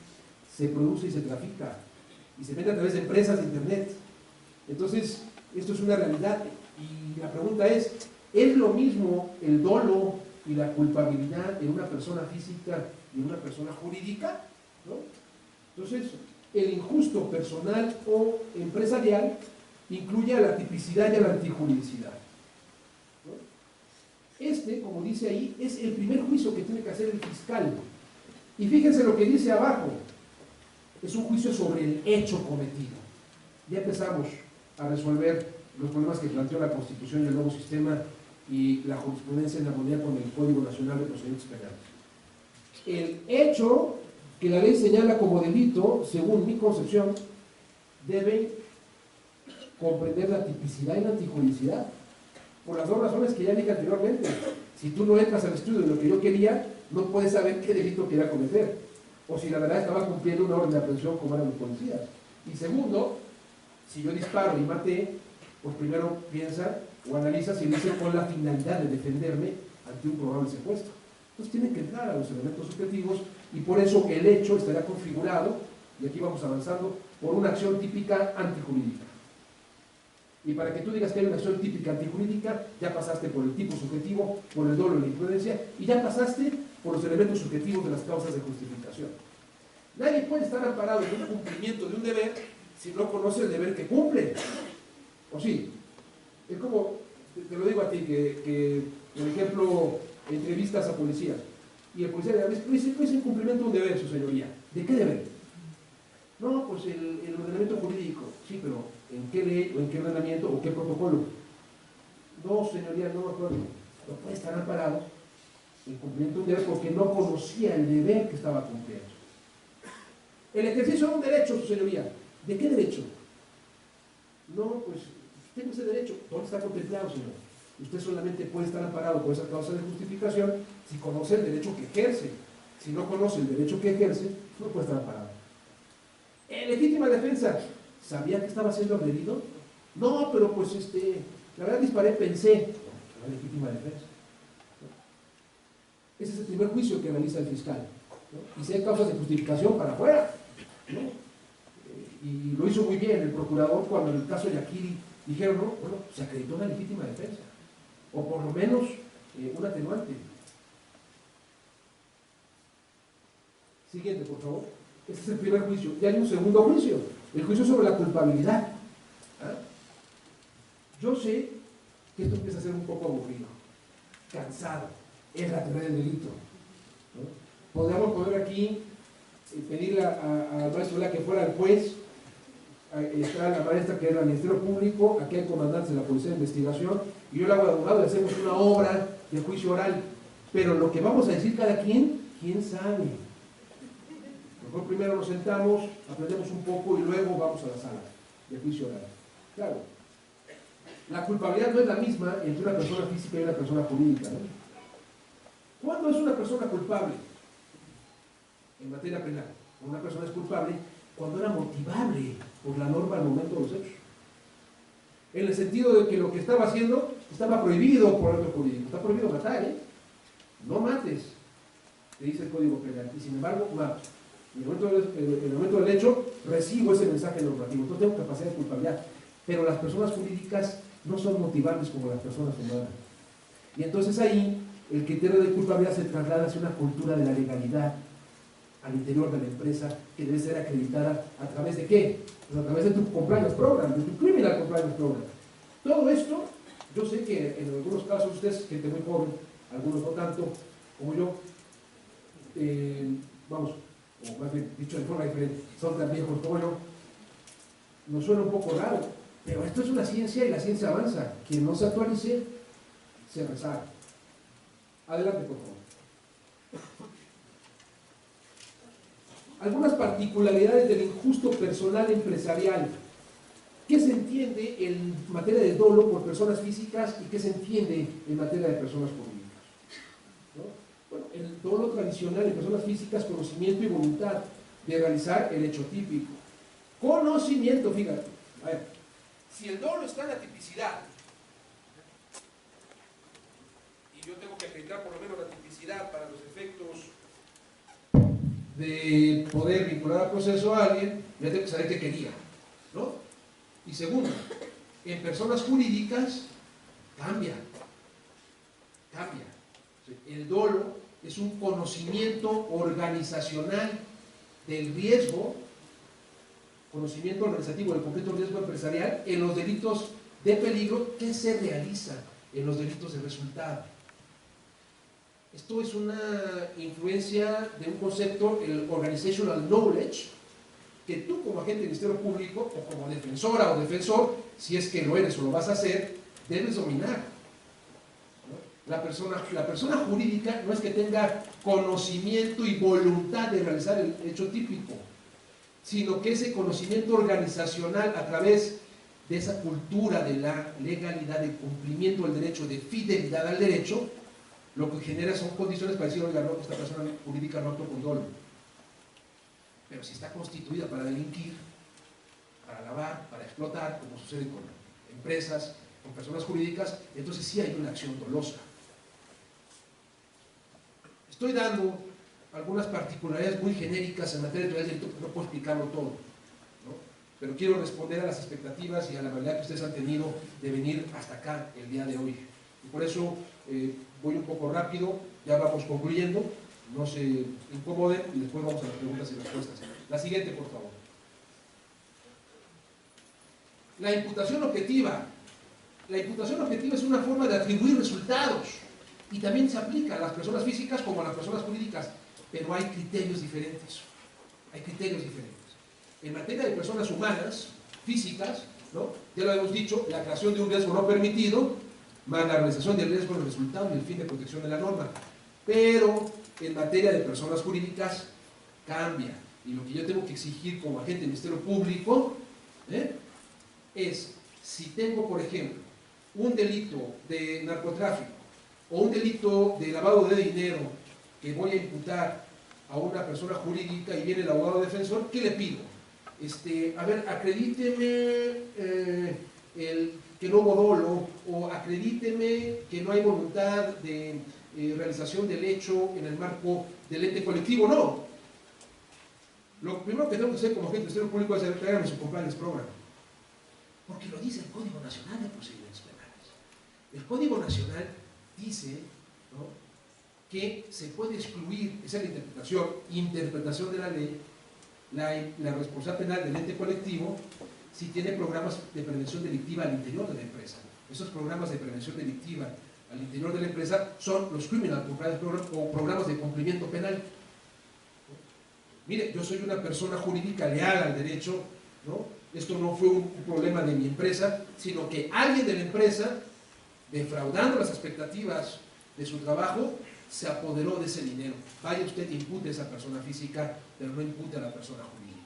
se produce y se trafica, y se vende a través de empresas de internet. Entonces, esto es una realidad, y la pregunta es lo mismo el dolo y la culpabilidad en una persona física y en una persona jurídica, ¿no? Entonces, el injusto personal o empresarial incluye a la tipicidad y a la antijuridicidad, ¿no? Este, como dice ahí, es el primer juicio que tiene que hacer el fiscal. Y fíjense lo que dice abajo. Es un juicio sobre el hecho cometido. Ya empezamos a resolver los problemas que planteó la Constitución y el nuevo sistema y la jurisprudencia en armonía con el Código Nacional de Procedimientos Penales. El hecho que la ley señala como delito, según mi concepción, debe comprender la tipicidad y la antijuridicidad, por las dos razones que ya dije anteriormente. Si tú no entras al estudio de lo que yo quería, no puedes saber qué delito quería cometer, o si la verdad estaba cumpliendo una orden de aprehensión como eran los policías. Y segundo, si yo disparo y maté, pues primero piensa o analiza si lo hice con la finalidad de defenderme ante un probable secuestro. Entonces tienen que entrar a los elementos subjetivos, y por eso el hecho estará configurado, y aquí vamos avanzando, por una acción típica antijurídica. Y para que tú digas que hay una acción típica antijurídica, ya pasaste por el tipo subjetivo, por el dolo y la imprudencia, y ya pasaste por los elementos subjetivos de las causas de justificación. Nadie puede estar amparado en un cumplimiento de un deber si no conoce el deber que cumple. ¿O sí? Es como, te lo digo a ti, que por ejemplo, entrevistas a policías, y el policía dice, pues en cumplimiento de un deber, su señoría. ¿De qué deber? No, pues el ordenamiento jurídico. Sí, pero ¿en qué ley, o en qué ordenamiento, o qué protocolo? No, señoría, no me acuerdo. No puede estar amparado en cumplimiento de un deber porque no conocía el deber que estaba cumpliendo. El ejercicio de un derecho, su señoría. ¿De qué derecho? No, pues tengo ese derecho. ¿Dónde está contemplado, señor? Usted solamente puede estar amparado por esa causa de justificación si conoce el derecho que ejerce. Si no conoce el derecho que ejerce, no puede estar amparado. En legítima defensa, ¿sabía que estaba siendo agredido? No, pero pues la verdad disparé, pensé. La legítima defensa. Ese es el primer juicio que analiza el fiscal, ¿no? Y si hay causas de justificación, para afuera, ¿no? Y lo hizo muy bien el procurador cuando en el caso de Yaquiri dijeron, no, bueno, se acreditó una legítima defensa, o por lo menos un atenuante. Siguiente, por favor. Este es el primer juicio. Y hay un segundo juicio, el juicio sobre la culpabilidad. ¿Ah? Yo sé que esto empieza a ser un poco aburrido, cansado, es la teoría del delito, ¿no? Podríamos poner aquí, pedirle al maestro que fuera el juez, está la maestra que era el Ministerio Público, aquí hay comandantes de la Policía de Investigación, y yo le hago de abogado y hacemos una obra de juicio oral, pero lo que vamos a decir cada quien, ¿quién sabe? Mejor primero nos sentamos, aprendemos un poco y luego vamos a la sala de juicio oral. Claro, la culpabilidad no es la misma entre una persona física y una persona jurídica, ¿no? ¿Cuándo es una persona culpable? En materia penal, una persona es culpable cuando era motivable por la norma al momento de los hechos. En el sentido de que lo que estaba haciendo estaba prohibido por orden jurídico. Está prohibido matar, ¿eh? No mates, te dice el Código Penal, y sin embargo, mato. En el momento del hecho, recibo ese mensaje normativo. Entonces tengo capacidad de culpabilidad. Pero las personas jurídicas no son motivables como las personas humanas. Y entonces ahí el criterio de culpabilidad se traslada hacia una cultura de la legalidad al interior de la empresa que debe ser acreditada a través de ¿qué? Pues a través de tu compliance program, de tu criminal compliance program. Todo esto, yo sé que en algunos casos ustedes, gente muy joven, algunos no tanto, como yo, vamos, o más bien dicho de forma diferente, son tan viejos como yo, nos suena un poco raro, pero esto es una ciencia y la ciencia avanza. Quien no se actualice, se rezaga. Adelante, por favor. Algunas particularidades del injusto personal empresarial. ¿Qué se entiende en materia de dolo por personas físicas y qué se entiende en materia de personas jurídicas? ¿No? Bueno, el dolo tradicional en personas físicas, conocimiento y voluntad de realizar el hecho típico. Conocimiento, fíjate. A ver, si el dolo está en la tipicidad, y yo tengo que acreditar por lo menos la tipicidad para los efectos de poder vincular al proceso a alguien, ya tengo que saber qué quería, ¿no? Y segundo, en personas jurídicas cambia. El dolo es un conocimiento organizacional del riesgo, conocimiento organizativo del completo riesgo empresarial en los delitos de peligro que se realizan en los delitos de resultado. Esto es una influencia de un concepto, el organizational knowledge, que tú como agente del Ministerio Público o como defensora o defensor, si es que lo eres o lo vas a hacer, debes dominar, ¿no? La persona jurídica no es que tenga conocimiento y voluntad de realizar el hecho típico, sino que ese conocimiento organizacional a través de esa cultura de la legalidad, de cumplimiento del derecho, de fidelidad al derecho, lo que genera son condiciones para decir, oiga, no, esta persona jurídica no actuó con dolo. Pero si está constituida para delinquir, para lavar, para explotar, como sucede con empresas, con personas jurídicas, entonces sí hay una acción dolosa. Estoy dando algunas particularidades muy genéricas en materia de delito, no puedo explicarlo todo, ¿no? Pero quiero responder a las expectativas y a la realidad que ustedes han tenido de venir hasta acá el día de hoy. Y por eso voy un poco rápido, ya vamos concluyendo, no se incomoden y después vamos a las preguntas y respuestas. La siguiente, por favor. La imputación objetiva. La imputación objetiva es una forma de atribuir resultados y también se aplica a las personas físicas como a las personas jurídicas, pero hay criterios diferentes. Hay criterios diferentes. En materia de personas humanas, físicas, ¿no? Ya lo hemos dicho, la creación de un riesgo no permitido, más la realización del riesgo, el resultado y el fin de protección de la norma. Pero en materia de personas jurídicas cambia. Y lo que yo tengo que exigir como agente del Ministerio Público es, si tengo, por ejemplo, un delito de narcotráfico o un delito de lavado de dinero que voy a imputar a una persona jurídica y viene el abogado defensor, ¿qué le pido? A ver, acredíteme que no hubo dolo, o acredíteme que no hay voluntad de realización del hecho en el marco del ente colectivo. No. Lo primero que tengo que hacer como agente del Ministerio Público es traerme su compliance program. Porque lo dice el Código Nacional de Procedimientos Penales. El Código Nacional dice, ¿no?, que se puede excluir, esa es la interpretación de la ley, la responsabilidad penal del ente colectivo si tiene programas de prevención delictiva al interior de la empresa. Esos programas de prevención delictiva al interior de la empresa son los Criminal Compliance Program o programas de cumplimiento penal. Mire, yo soy una persona jurídica leal al derecho, ¿no? Esto no fue un problema de mi empresa, sino que alguien de la empresa, defraudando las expectativas de su trabajo, se apoderó de ese dinero. Vaya usted e impute a esa persona física, pero no impute a la persona jurídica.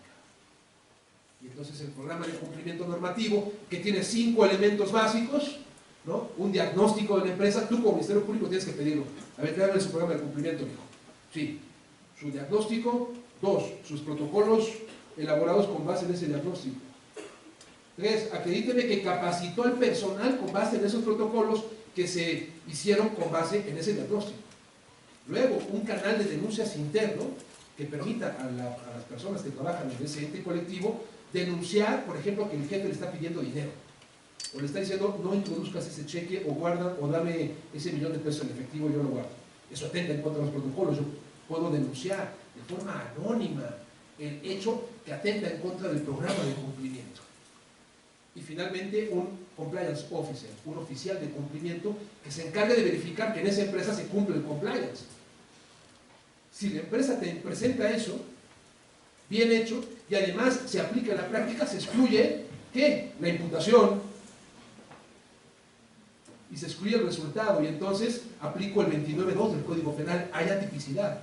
Y entonces el programa de cumplimiento normativo, que tiene 5 elementos básicos, ¿no? Un diagnóstico de la empresa, tú como Ministerio Público tienes que pedirlo. A ver, tráigame su programa de cumplimiento, hijo. Sí, su diagnóstico. 2, sus protocolos elaborados con base en ese diagnóstico. 3, acredíteme que capacitó al personal con base en esos protocolos que se hicieron con base en ese diagnóstico. Luego, un canal de denuncias interno que permita a las personas que trabajan en ese ente colectivo denunciar, por ejemplo, que el jefe le está pidiendo dinero. o le está diciendo no introduzcas ese cheque o guarda o dame ese $1.000.000 en efectivo y yo lo guardo. Eso atenta en contra de los protocolos. Yo puedo denunciar de forma anónima el hecho que atenta en contra del programa de cumplimiento. Y finalmente un compliance officer, un oficial de cumplimiento que se encargue de verificar que en esa empresa se cumple el compliance. Si la empresa te presenta eso, bien hecho, y además se aplica en la práctica, se excluye, ¿qué? La imputación, y se excluye el resultado, y entonces aplico el 29.2 del Código Penal, hay atipicidad.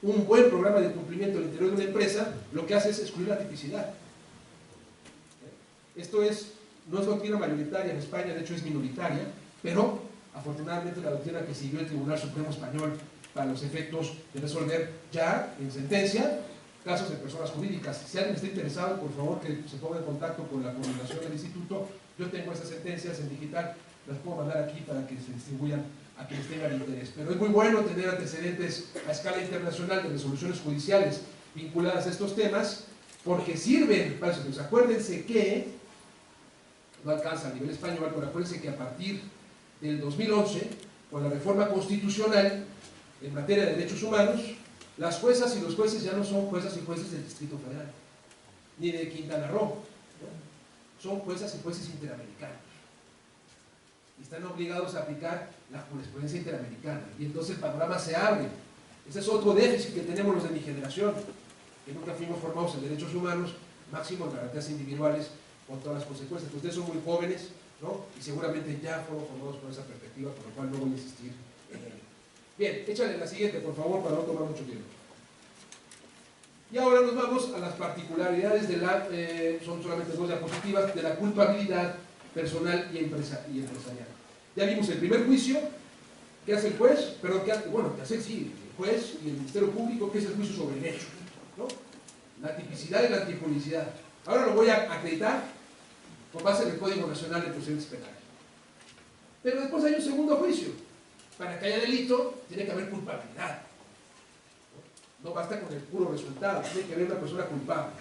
Un buen programa de cumplimiento al interior de una empresa, lo que hace es excluir la tipicidad. Esto no es doctrina mayoritaria en España, de hecho es minoritaria, pero afortunadamente la doctrina que siguió el Tribunal Supremo Español para los efectos de resolver ya en sentencia casos de personas jurídicas. Si alguien está interesado, por favor que se ponga en contacto con la coordinación del instituto. Yo tengo esas sentencias en digital, las puedo mandar aquí para que se distribuyan a quienes tengan interés. Pero es muy bueno tener antecedentes a escala internacional de resoluciones judiciales vinculadas a estos temas, porque sirven para eso. Pues acuérdense que, no alcanza a nivel español, pero acuérdense que a partir del 2011, con la reforma constitucional en materia de derechos humanos, las juezas y los jueces ya no son juezas y jueces del Distrito Federal, ni de Quintana Roo, ¿no? Son juezas y jueces interamericanos. Y están obligados a aplicar la jurisprudencia interamericana. Y entonces el panorama se abre. Ese es otro déficit que tenemos los de mi generación, que nunca fuimos formados en derechos humanos, máximo en garantías individuales, con todas las consecuencias. Ustedes son muy jóvenes, ¿no? Y seguramente ya fueron formados con esa perspectiva, por lo cual no voy a insistir en ello. Bien, échale la siguiente, por favor, para no tomar mucho tiempo. Y ahora nos vamos a las particularidades de la, son solamente dos diapositivas, de la culpabilidad personal y empresarial. Ya vimos el primer juicio, ¿qué hace el juez? Perdón, ¿qué hace el juez y el Ministerio Público? ¿Qué es el juicio sobre el hecho? ¿No? La tipicidad y la antipublicidad. Ahora lo voy a acreditar con base en el Código Nacional de Procedimientos Penales. Pero después hay un segundo juicio. Para que haya delito, tiene que haber culpabilidad. No basta con el puro resultado, tiene que haber una persona culpable.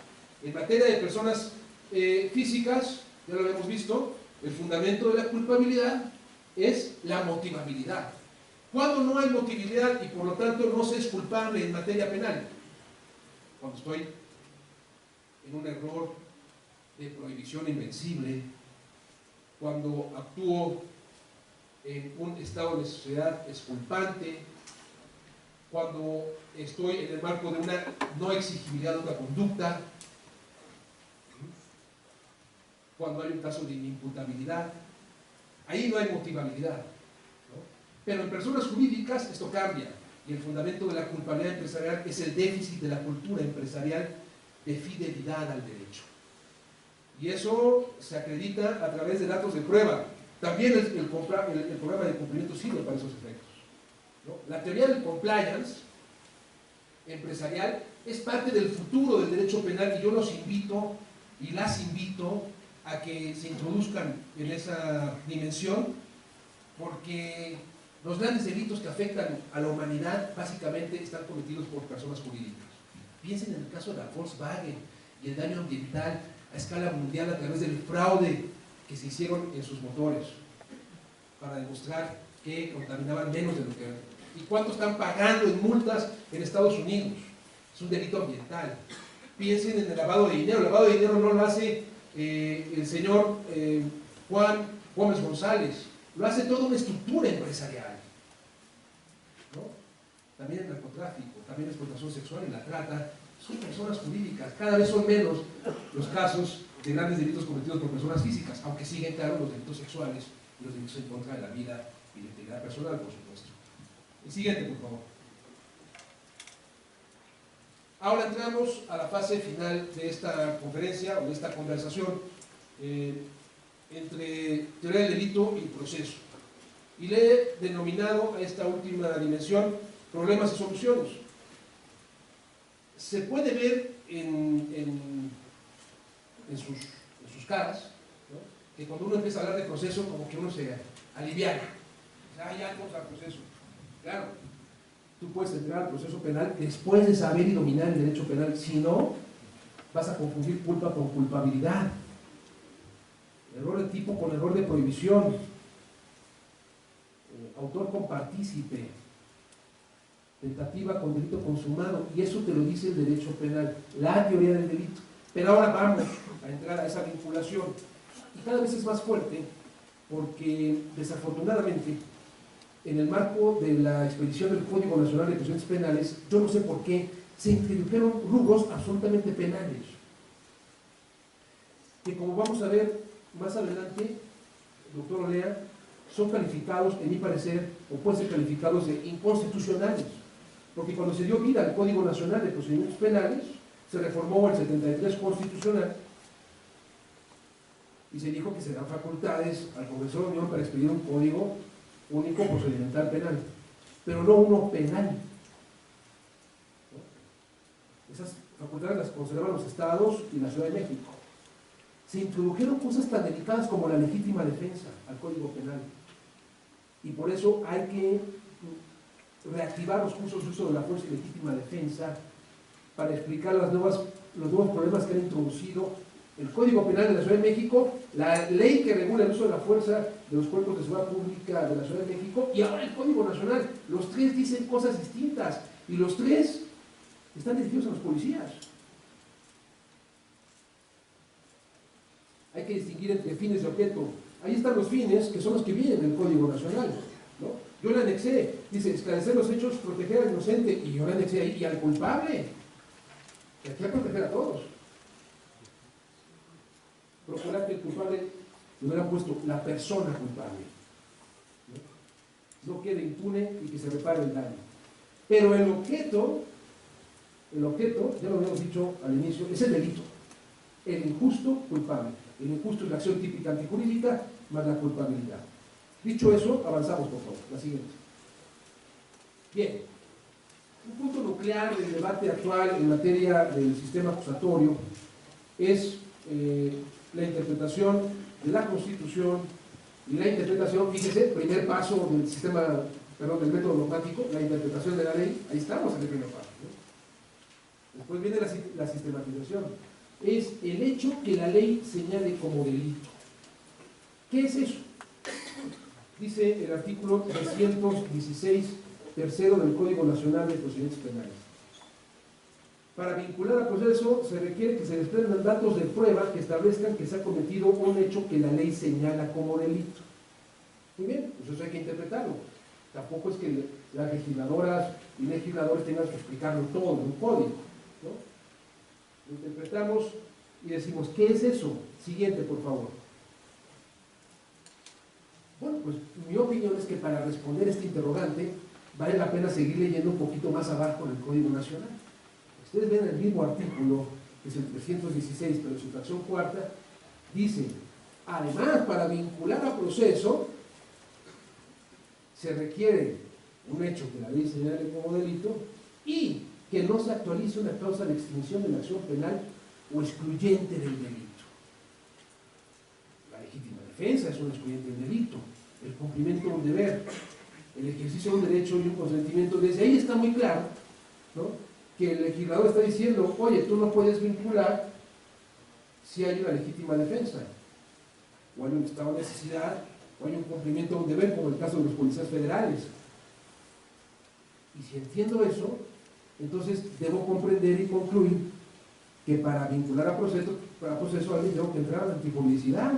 En materia de personas físicas, ya lo habíamos visto, el fundamento de la culpabilidad es la motivabilidad. Cuando no hay motividad y por lo tanto no se es culpable en materia penal, cuando estoy en un error de prohibición invencible, cuando actúo en un estado de sociedad exculpante, cuando estoy en el marco de una no exigibilidad de una conducta, cuando hay un caso de inimputabilidad, ahí no hay motivabilidad, ¿no? Pero en personas jurídicas esto cambia, y el fundamento de la culpabilidad empresarial es el déficit de la cultura empresarial de fidelidad al derecho. Y eso se acredita a través de datos de prueba. También el programa de cumplimiento sirve para esos efectos, ¿no? La teoría del compliance empresarial es parte del futuro del derecho penal y yo los invito y las invito a que se introduzcan en esa dimensión, porque los grandes delitos que afectan a la humanidad básicamente están cometidos por personas jurídicas. Piensen en el caso de la Volkswagen y el daño ambiental a escala mundial a través del fraude que se hicieron en sus motores para demostrar que contaminaban menos de lo que eran. ¿Y cuánto están pagando en multas en Estados Unidos? Es un delito ambiental. Piensen en el lavado de dinero. El lavado de dinero no lo hace el señor Juan Gómez González, lo hace toda una estructura empresarial, ¿no? También el narcotráfico, también la explotación sexual y la trata son personas jurídicas. Cada vez son menos los casos de grandes delitos cometidos por personas físicas, aunque siguen, claro, los delitos sexuales y los delitos en contra de la vida y la integridad personal, por supuesto. El siguiente, por favor. Ahora entramos a la fase final de esta conferencia o de esta conversación entre teoría del delito y proceso. Y le he denominado a esta última dimensión problemas y soluciones. Se puede ver en sus caras, ¿no?, que cuando uno empieza a hablar de proceso, como que uno se aliviana. Ya vamos al proceso. Claro, tú puedes entrar al proceso penal después de saber y dominar el derecho penal. Si no, vas a confundir culpa con culpabilidad, ¿no? error de tipo con error de prohibición, autor con partícipe, tentativa con delito consumado, y eso te lo dice el derecho penal, la teoría del delito. Pero ahora vamos a entrar a esa vinculación, y cada vez es más fuerte, porque desafortunadamente, en el marco de la expedición del Código Nacional de Procedimientos Penales, yo no sé por qué, se introdujeron rubros absolutamente penales, que como vamos a ver más adelante, doctor Olea, son calificados, en mi parecer, o pueden ser calificados de inconstitucionales, porque cuando se dio vida al Código Nacional de Procedimientos Penales, se reformó el 73 constitucional, y se dijo que se dan facultades al Congreso de la Unión para expedir un código único procedimental penal, pero no uno penal. ¿No? Esas facultades las conservan los estados y la Ciudad de México. Se introdujeron cosas tan delicadas como la legítima defensa al Código Penal, y por eso hay que reactivar los cursos de uso de la fuerza y legítima defensa para explicar los nuevos problemas que han introducido el Código Penal de la Ciudad de México, la ley que regula el uso de la fuerza de los cuerpos de seguridad pública de la Ciudad de México, y ahora el Código Nacional. Los tres dicen cosas distintas, y los tres están dirigidos a los policías. Hay que distinguir entre fines y objeto. Ahí están los fines, que son los que vienen del Código Nacional, ¿no? Yo le anexé, dice, esclarecer los hechos, proteger al inocente, y yo le anexé ahí, y al culpable, que aquí hay que proteger a todos. Procurar que el culpable le hubiera puesto la persona culpable, no quede impune y que se repare el daño. Pero el objeto, ya lo habíamos dicho al inicio, es el delito, el injusto culpable. El injusto es la acción típica antijurídica más la culpabilidad. Dicho eso, avanzamos por favor. La siguiente. Bien, un punto nuclear del debate actual en materia del sistema acusatorio es la interpretación de la Constitución y la interpretación, fíjese, primer paso del sistema, perdón, del método dogmático, la interpretación de la ley, ahí estamos en el primer paso, ¿no? Después viene la sistematización, es el hecho que la ley señale como delito. ¿Qué es eso? Dice el artículo 316, tercero del Código Nacional de Procedimientos Penales. Para vincular al proceso se requiere que se desprendan datos de prueba que establezcan que se ha cometido un hecho que la ley señala como delito. Muy bien, pues eso hay que interpretarlo. Tampoco es que las legisladoras y legisladores tengan que explicarlo todo en un código, ¿no? Lo interpretamos y decimos, ¿qué es eso? Siguiente, por favor. Bueno, pues mi opinión es que para responder este interrogante vale la pena seguir leyendo un poquito más abajo en el Código Nacional. Ustedes ven el mismo artículo, que es el 316, pero en su fracción cuarta, dice, además, para vincular a proceso, se requiere un hecho que la ley señale como delito y que no se actualice una causa de extinción de la acción penal o excluyente del delito. La legítima defensa es un excluyente del delito, el cumplimiento de un deber, el ejercicio de un derecho y un consentimiento. Desde ahí está muy claro, ¿no?, que el legislador está diciendo, oye, tú no puedes vincular si hay una legítima defensa, o hay un estado de necesidad, o hay un cumplimiento de un deber, como el caso de los policías federales. Y si entiendo eso, entonces debo comprender y concluir que para vincular a proceso alguien tengo que entrar a la antipublicidad,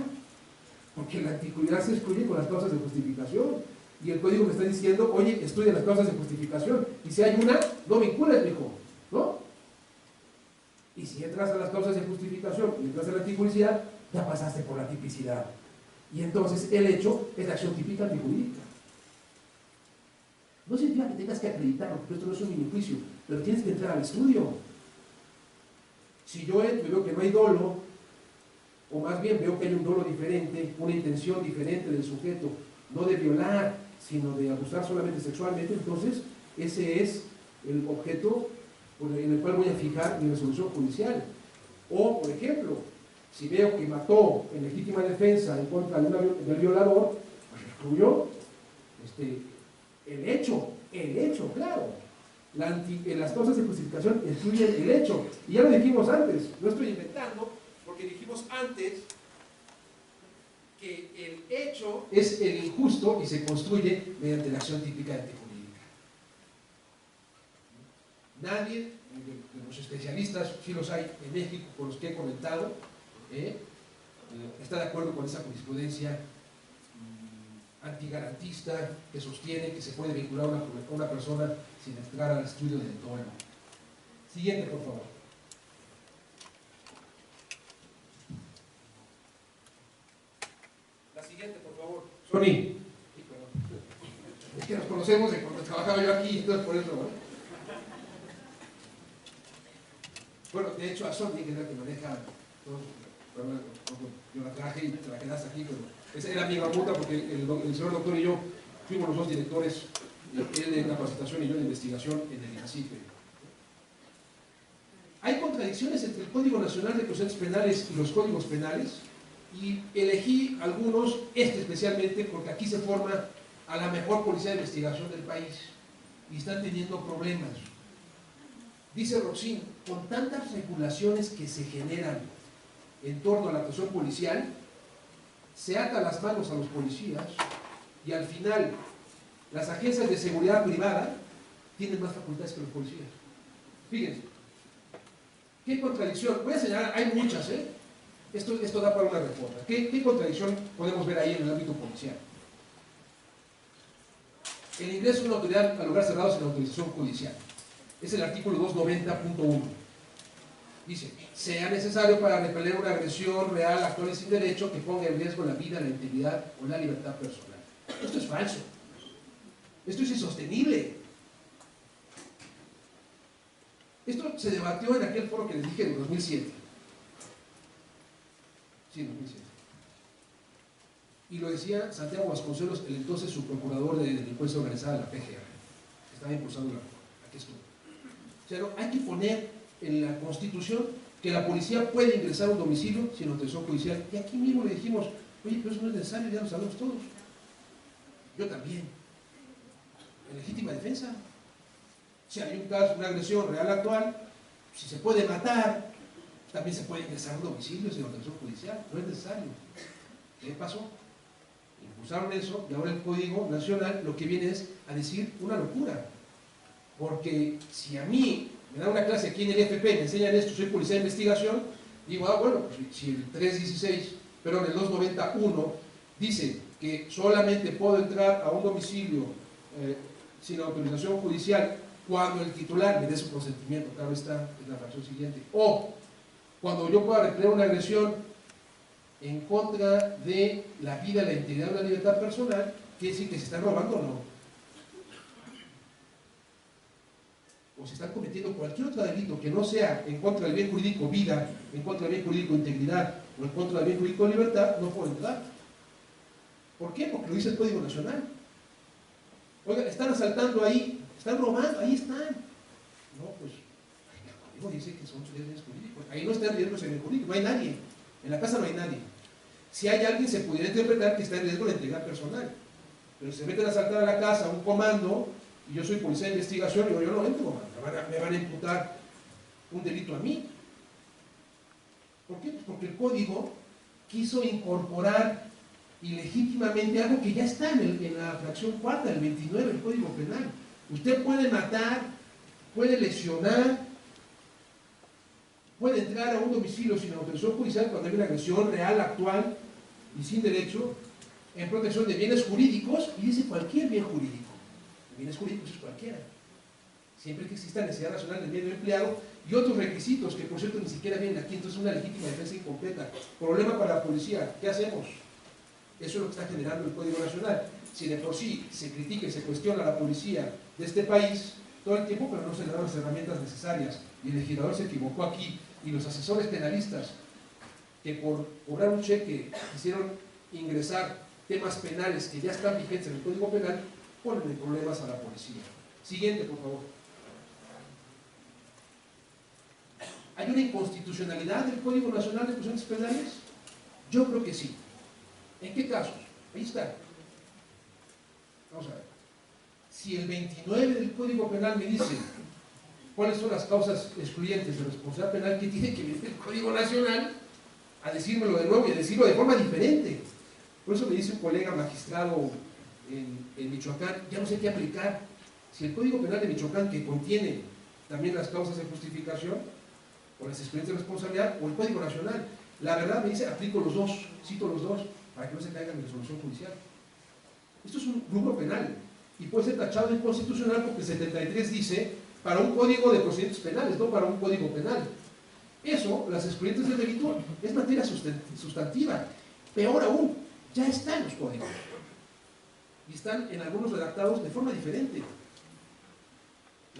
porque la antipublicidad se excluye con las causas de justificación, y el código me está diciendo, oye, estudia las causas de justificación, y si hay una, no vincules, mijo, ¿no? Y si entras a las causas de justificación y entras a la antipublicidad, ya pasaste por la tipicidad, y entonces el hecho es la acción típica antijurídica. No significa que tengas que acreditarlo, porque esto no es un minijuicio, pero tienes que entrar al estudio. Si yo entro y veo que no hay dolo, o más bien veo que hay un dolo diferente, una intención diferente del sujeto, no de violar, sino de abusar solamente sexualmente, entonces ese es el objeto en el cual voy a fijar mi resolución judicial. O, por ejemplo, si veo que mató en legítima defensa en contra del violador, pues excluyó el hecho, claro. Las causas de justificación excluyen el hecho. Y ya lo dijimos antes, no estoy inventando, porque dijimos antes que el hecho es el injusto y se construye mediante la acción típicamente jurídica. Nadie de los especialistas, sí los hay en México, por los que he comentado, está de acuerdo con esa jurisprudencia antigarantista que sostiene que se puede vincular a una persona sin entrar al estudio del dolo. Siguiente, por favor. La siguiente, por favor. Sony. Es que nos conocemos de cuando trabajaba yo aquí, entonces por eso, ¿no? Bueno, de hecho a Sony, que es la que maneja todo, perdón, yo la traje y te la quedaste aquí, pero esa era mi remuta porque el señor doctor y yo fuimos los dos directores, él de capacitación y yo de investigación en el INACIPE. Hay contradicciones entre el Código Nacional de Procedimientos Penales y los códigos penales, y elegí algunos, especialmente porque aquí se forma a la mejor policía de investigación del país y están teniendo problemas. Dice Roxin, con tantas regulaciones que se generan en torno a la actuación policial, se ata las manos a los policías y al final las agencias de seguridad privada tienen más facultades que los policías. Fíjense, ¿qué contradicción? Voy a señalar, hay muchas, Esto da para una reforma. ¿Qué contradicción podemos ver ahí en el ámbito policial? El ingreso de una autoridad a lugares cerrados sin autorización judicial. Es el artículo 290.1. Dice, sea necesario para repeler una agresión real, actual y sin derecho que ponga en riesgo la vida, la integridad o la libertad personal. Esto es falso. Esto es insostenible. Esto se debatió en aquel foro que les dije en 2007. Sí, 2007. Y lo decía Santiago Vasconcelos, el entonces subprocurador de delincuencia organizada de la PGR, que estaba impulsando la reforma. Aquí estuvo. O sea, no, hay que poner en la Constitución que la policía puede ingresar a un domicilio sin autorización judicial. Y aquí mismo le dijimos, oye, pero eso no es necesario, ya lo sabemos todos. Yo también. En legítima defensa. Si hay un caso, una agresión real actual, si se puede matar, también se puede ingresar a un domicilio sin autorización judicial. No es necesario. ¿Qué pasó? Impulsaron eso y ahora el Código Nacional lo que viene es a decir una locura. Porque si a mí me dan una clase aquí en el FP, me enseñan esto, soy policía de investigación, digo, bueno, pues si el 316, perdón, el 291 dice que solamente puedo entrar a un domicilio sin autorización judicial cuando el titular me dé su consentimiento, claro está, es la fracción siguiente, o cuando yo pueda repeler una agresión en contra de la vida, la integridad o la libertad personal, quiere decir que se están robando o no. O se están cometiendo cualquier otro delito que no sea en contra del bien jurídico vida, en contra del bien jurídico integridad o en contra del bien jurídico libertad, no pueden entrar. ¿Por qué? Porque lo dice el Código Nacional. Oiga, están asaltando ahí, están robando, ahí están. No, pues, el Código dice que son bienes jurídicos. Ahí no está en riesgo ese bien jurídico, no hay nadie. En la casa no hay nadie. Si hay alguien, se pudiera interpretar que está en riesgo la integridad personal. Pero si se meten a asaltar a la casa un comando, y yo soy policía de investigación, y yo no entro, me van a imputar un delito a mí. ¿Por qué? Pues porque el código quiso incorporar ilegítimamente algo que ya está en la fracción cuarta del 29 del Código Penal. Usted puede matar, puede lesionar, puede entrar a un domicilio sin autorización judicial cuando hay una agresión real, actual y sin derecho, en protección de bienes jurídicos, y dice cualquier bien jurídico. Bienes jurídicos es cualquiera, siempre que exista necesidad nacional del medio empleado y otros requisitos que por cierto ni siquiera vienen aquí, entonces una legítima defensa incompleta. Problema para la policía, ¿qué hacemos? Eso es lo que está generando el Código Nacional. Si de por sí se critica y se cuestiona a la policía de este país todo el tiempo, pero no se le dan las herramientas necesarias, y el legislador se equivocó aquí, y los asesores penalistas que por cobrar un cheque quisieron ingresar temas penales que ya están vigentes en el Código Penal, ponen problemas a la policía. Siguiente, por favor. ¿Hay una inconstitucionalidad del Código Nacional de Procedimientos Penales? Yo creo que sí. ¿En qué casos? Ahí está. Vamos a ver. Si el 29 del Código Penal me dice cuáles son las causas excluyentes de responsabilidad penal, ¿qué tiene que venir el Código Nacional a decírmelo de nuevo y a decirlo de forma diferente? Por eso me dice un colega magistrado en Michoacán, ya no sé qué aplicar. Si el Código Penal de Michoacán, que contiene también las causas de justificación, o las experiencias de responsabilidad, o el Código Nacional. La verdad me dice, aplico los dos, cito los dos, para que no se caiga en resolución judicial. Esto es un rubro penal, y puede ser tachado de inconstitucional porque el 73 dice, para un código de procedimientos penales, no para un código penal. Eso, las experiencias de delito, es materia sustantiva. Peor aún, ya están los códigos. Y están en algunos redactados de forma diferente.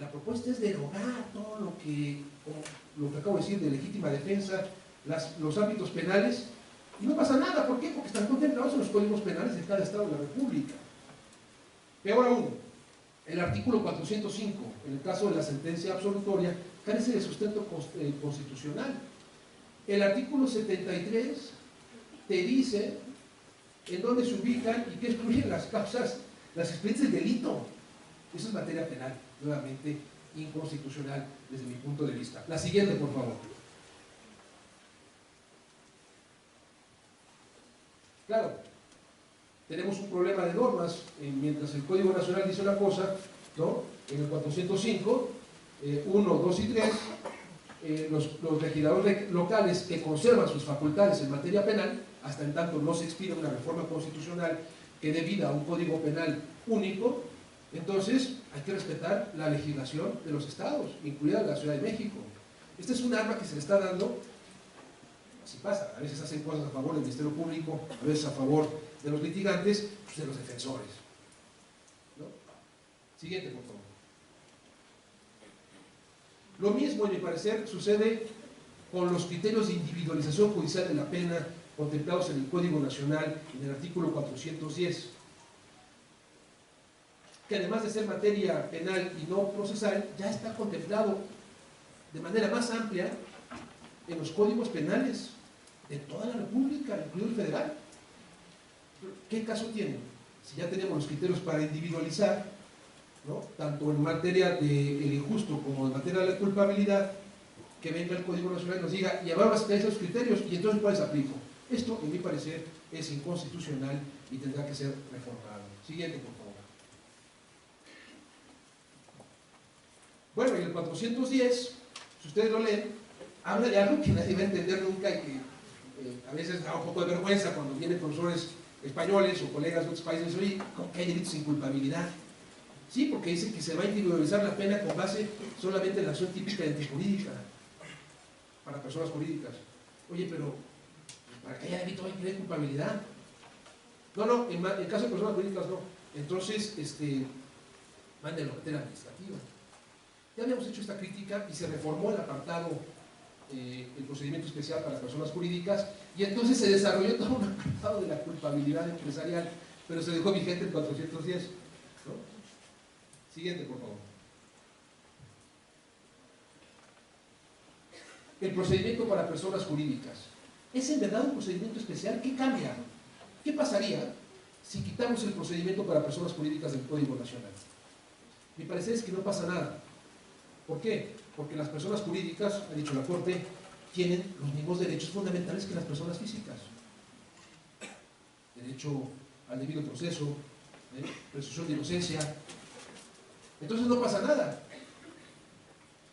La propuesta es derogar todo lo que acabo de decir de legítima defensa, los ámbitos penales, y no pasa nada. ¿Por qué? Porque están contemplados en los códigos penales de cada estado de la República. Peor aún, el artículo 405, en el caso de la sentencia absolutoria, carece de sustento constitucional. El artículo 73 te dice en dónde se ubican y qué excluyen las causas, las experiencias de delito. Eso es materia penal, nuevamente inconstitucional desde mi punto de vista. La siguiente, por favor. Claro, tenemos un problema de normas, mientras el Código Nacional dice una cosa, ¿no? En el 405, 1, 2 y 3, los legisladores locales que conservan sus facultades en materia penal, hasta en tanto no se expida una reforma constitucional que dé vida a un código penal único, entonces hay que respetar la legislación de los estados, incluida la Ciudad de México. Esta es un arma que se le está dando, así pasa, a veces hacen cosas a favor del Ministerio Público, a veces a favor de los litigantes, pues de los defensores, ¿no? Siguiente, por favor. Lo mismo, en mi parecer, sucede con los criterios de individualización judicial de la pena contemplados en el Código Nacional, en el artículo 410, que además de ser materia penal y no procesal, ya está contemplado de manera más amplia en los códigos penales de toda la República, incluido el federal. ¿Qué caso tiene? Si ya tenemos los criterios para individualizar, ¿no?, tanto en materia del injusto como en materia de la culpabilidad, que venga el Código Nacional y nos diga, y ahora vas a esos criterios, y entonces ¿cuáles aplico? Esto, en mi parecer, es inconstitucional y tendrá que ser reformado. Siguiente, por favor. Bueno, y el 410, si ustedes lo leen, habla de algo que nadie va a entender nunca y que a veces da un poco de vergüenza cuando vienen profesores españoles o colegas de otros países. Oye, ¿cómo que hay delitos sin culpabilidad? Sí, porque dicen que se va a individualizar la pena con base solamente en la acción típica de antijurídica para personas jurídicas. Oye, pero para que haya delito hay que tener culpabilidad. No, en caso de personas jurídicas no. Entonces, mándenlo a materia administrativa. Ya habíamos hecho esta crítica y se reformó el apartado, el procedimiento especial para personas jurídicas, y entonces se desarrolló todo un apartado de la culpabilidad empresarial, pero se dejó vigente el 410, ¿no? Siguiente, por favor. El procedimiento para personas jurídicas. ¿Es en verdad un procedimiento especial? ¿Qué cambia? ¿Qué pasaría si quitamos el procedimiento para personas jurídicas del Código Nacional? Mi parecer es que no pasa nada. ¿Por qué? Porque las personas jurídicas, ha dicho la Corte, tienen los mismos derechos fundamentales que las personas físicas. Derecho al debido proceso, presunción de inocencia. Entonces no pasa nada.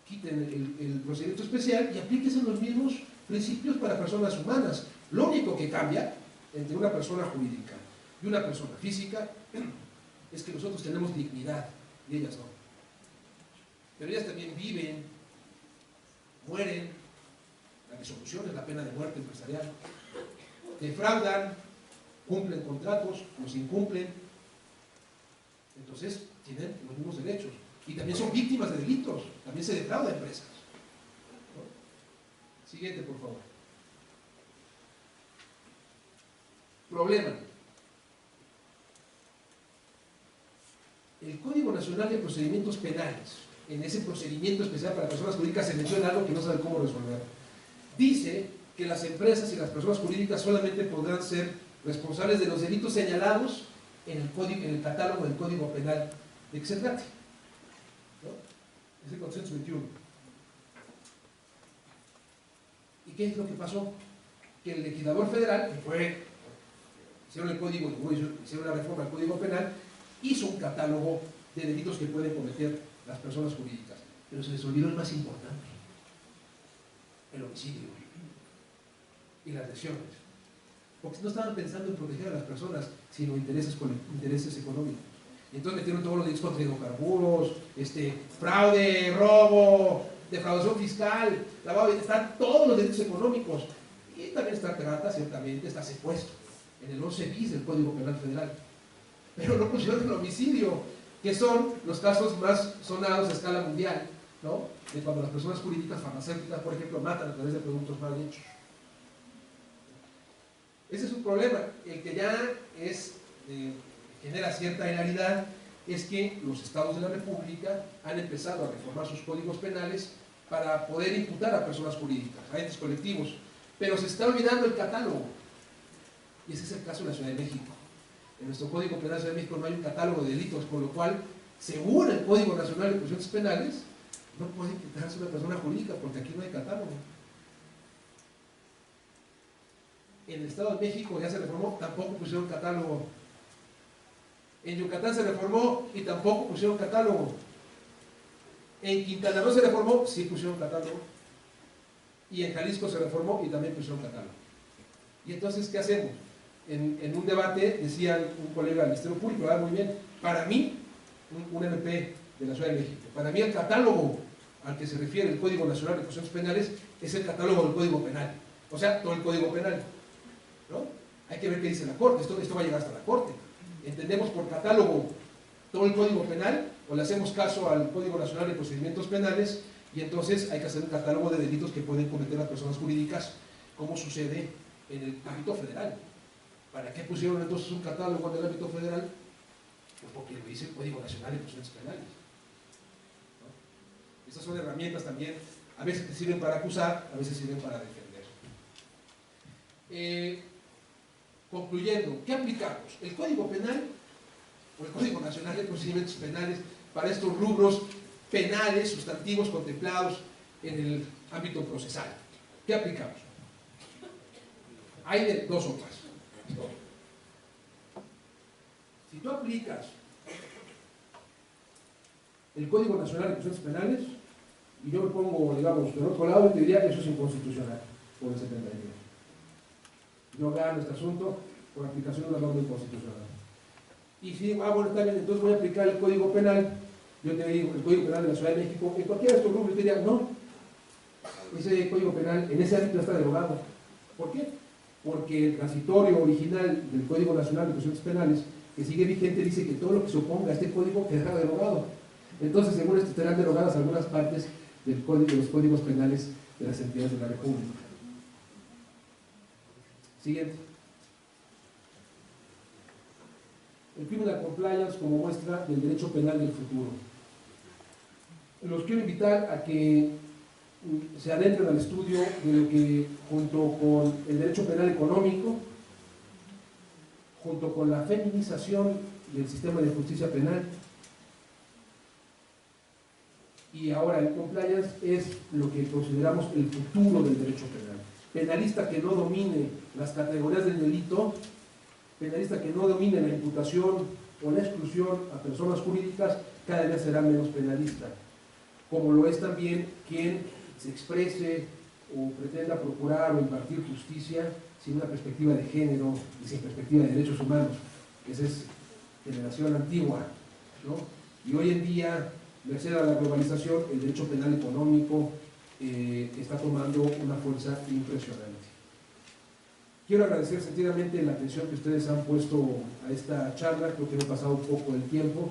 Quiten el procedimiento especial y aplíquense los mismos principios para personas humanas. Lo único que cambia entre una persona jurídica y una persona física es que nosotros tenemos dignidad y ellas no. Pero ellas también viven, mueren, la disolución es la pena de muerte empresarial, defraudan, cumplen contratos, los incumplen, entonces tienen los mismos derechos. Y también son víctimas de delitos, también se defrauda a empresas, ¿no? Siguiente, por favor. Problema. El Código Nacional de Procedimientos Penales, en ese procedimiento especial para personas jurídicas, se menciona algo que no sabe cómo resolver. Dice que las empresas y las personas jurídicas solamente podrán ser responsables de los delitos señalados en el catálogo del Código Penal de que se trate, ¿no? Es el 421. ¿Y qué es lo que pasó? Que el legislador federal, que fue hicieron el código, hicieron la reforma al Código Penal, hizo un catálogo de delitos que pueden cometer las personas jurídicas, pero se les olvidó el más importante, el homicidio y las lesiones, porque no estaban pensando en proteger a las personas, sino intereses económicos. Y entonces metieron todos los delitos contra hidrocarburos, fraude, robo, defraudación fiscal, lavado, están todos los delitos económicos. Y también está trata, ciertamente, está secuestro, en el 11 bis del Código Penal Federal. Pero no pusieron el homicidio, que son los casos más sonados a escala mundial, ¿no? De cuando las personas jurídicas, farmacéuticas, por ejemplo, matan a través de productos mal hechos. Ese es un problema. El que ya genera cierta hilaridad es que los estados de la República han empezado a reformar sus códigos penales para poder imputar a personas jurídicas, a entes colectivos, pero se está olvidando el catálogo. Y ese es el caso de la Ciudad de México. En nuestro Código Penal de la Ciudad de México no hay un catálogo de delitos, con lo cual, según el Código Nacional de Procedimientos Penales, no puede imputarse una persona jurídica porque aquí no hay catálogo. En el Estado de México ya se reformó, tampoco pusieron catálogo. En Yucatán se reformó y tampoco pusieron catálogo. En Quintana Roo se reformó, sí pusieron catálogo. Y en Jalisco se reformó y también pusieron catálogo. Y entonces, ¿qué hacemos? En un debate decía un colega del Ministerio Público, muy bien, para mí, un MP de la Ciudad de México, para mí el catálogo al que se refiere el Código Nacional de Procedimientos Penales es el catálogo del Código Penal. O sea, todo el Código Penal, ¿no? Hay que ver qué dice la Corte, esto va a llegar hasta la Corte. ¿Entendemos por catálogo todo el Código Penal o le hacemos caso al Código Nacional de Procedimientos Penales y entonces hay que hacer un catálogo de delitos que pueden cometer las personas jurídicas, como sucede en el ámbito federal? ¿Para qué pusieron entonces un catálogo en el ámbito federal? Pues porque lo dice el Código Nacional de Procedimientos Penales, ¿no? Estas son herramientas también, a veces sirven para acusar, a veces sirven para defender. Concluyendo, ¿qué aplicamos? ¿El Código Penal o el Código Nacional de Procedimientos Penales para estos rubros penales, sustantivos contemplados en el ámbito procesal? ¿Qué aplicamos? Hay de dos sopas. Si tú aplicas el Código Nacional de Procedimientos Penales y yo me pongo, digamos, del otro lado, te diría que eso es inconstitucional por el 79. Yo gano este asunto por aplicación de una norma inconstitucional. Y si digo, bueno, está bien, entonces voy a aplicar el Código Penal, yo te digo, el Código Penal de la Ciudad de México, en cualquiera de estos rubros, te diría, no, ese Código Penal en ese ámbito está derogado. ¿Por qué? Porque el transitorio original del Código Nacional de Procedimientos Penales, que sigue vigente, dice que todo lo que se oponga a este código quedará derogado. Entonces, según esto, estarán derogadas algunas partes de los códigos penales de las entidades de la República. Siguiente. El Criminal Compliance como muestra del derecho penal del futuro. Los quiero invitar a que se adentren al estudio de lo que, junto con el derecho penal económico, junto con la feminización del sistema de justicia penal, y ahora el compliance es lo que consideramos el futuro del derecho penal. Penalista que no domine las categorías del delito, penalista que no domine la imputación o la exclusión a personas jurídicas, cada vez será menos penalista, como lo es también quien se exprese o pretenda procurar o impartir justicia sin una perspectiva de género y sin perspectiva de derechos humanos. Esa es generación antigua, ¿no? Y hoy en día, merced a la globalización, el derecho penal económico está tomando una fuerza impresionante. Quiero agradecer sentidamente la atención que ustedes han puesto a esta charla. Creo que me he pasado un poco del tiempo.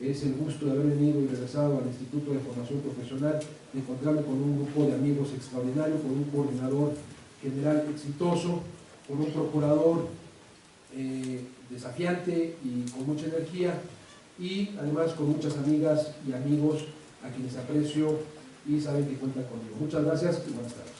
Es el gusto de haber venido y regresado al Instituto de Formación Profesional, de encontrarme con un grupo de amigos extraordinario, con un coordinador general exitoso, con un procurador desafiante y con mucha energía, y además con muchas amigas y amigos a quienes aprecio y saben que cuentan conmigo. Muchas gracias y buenas tardes.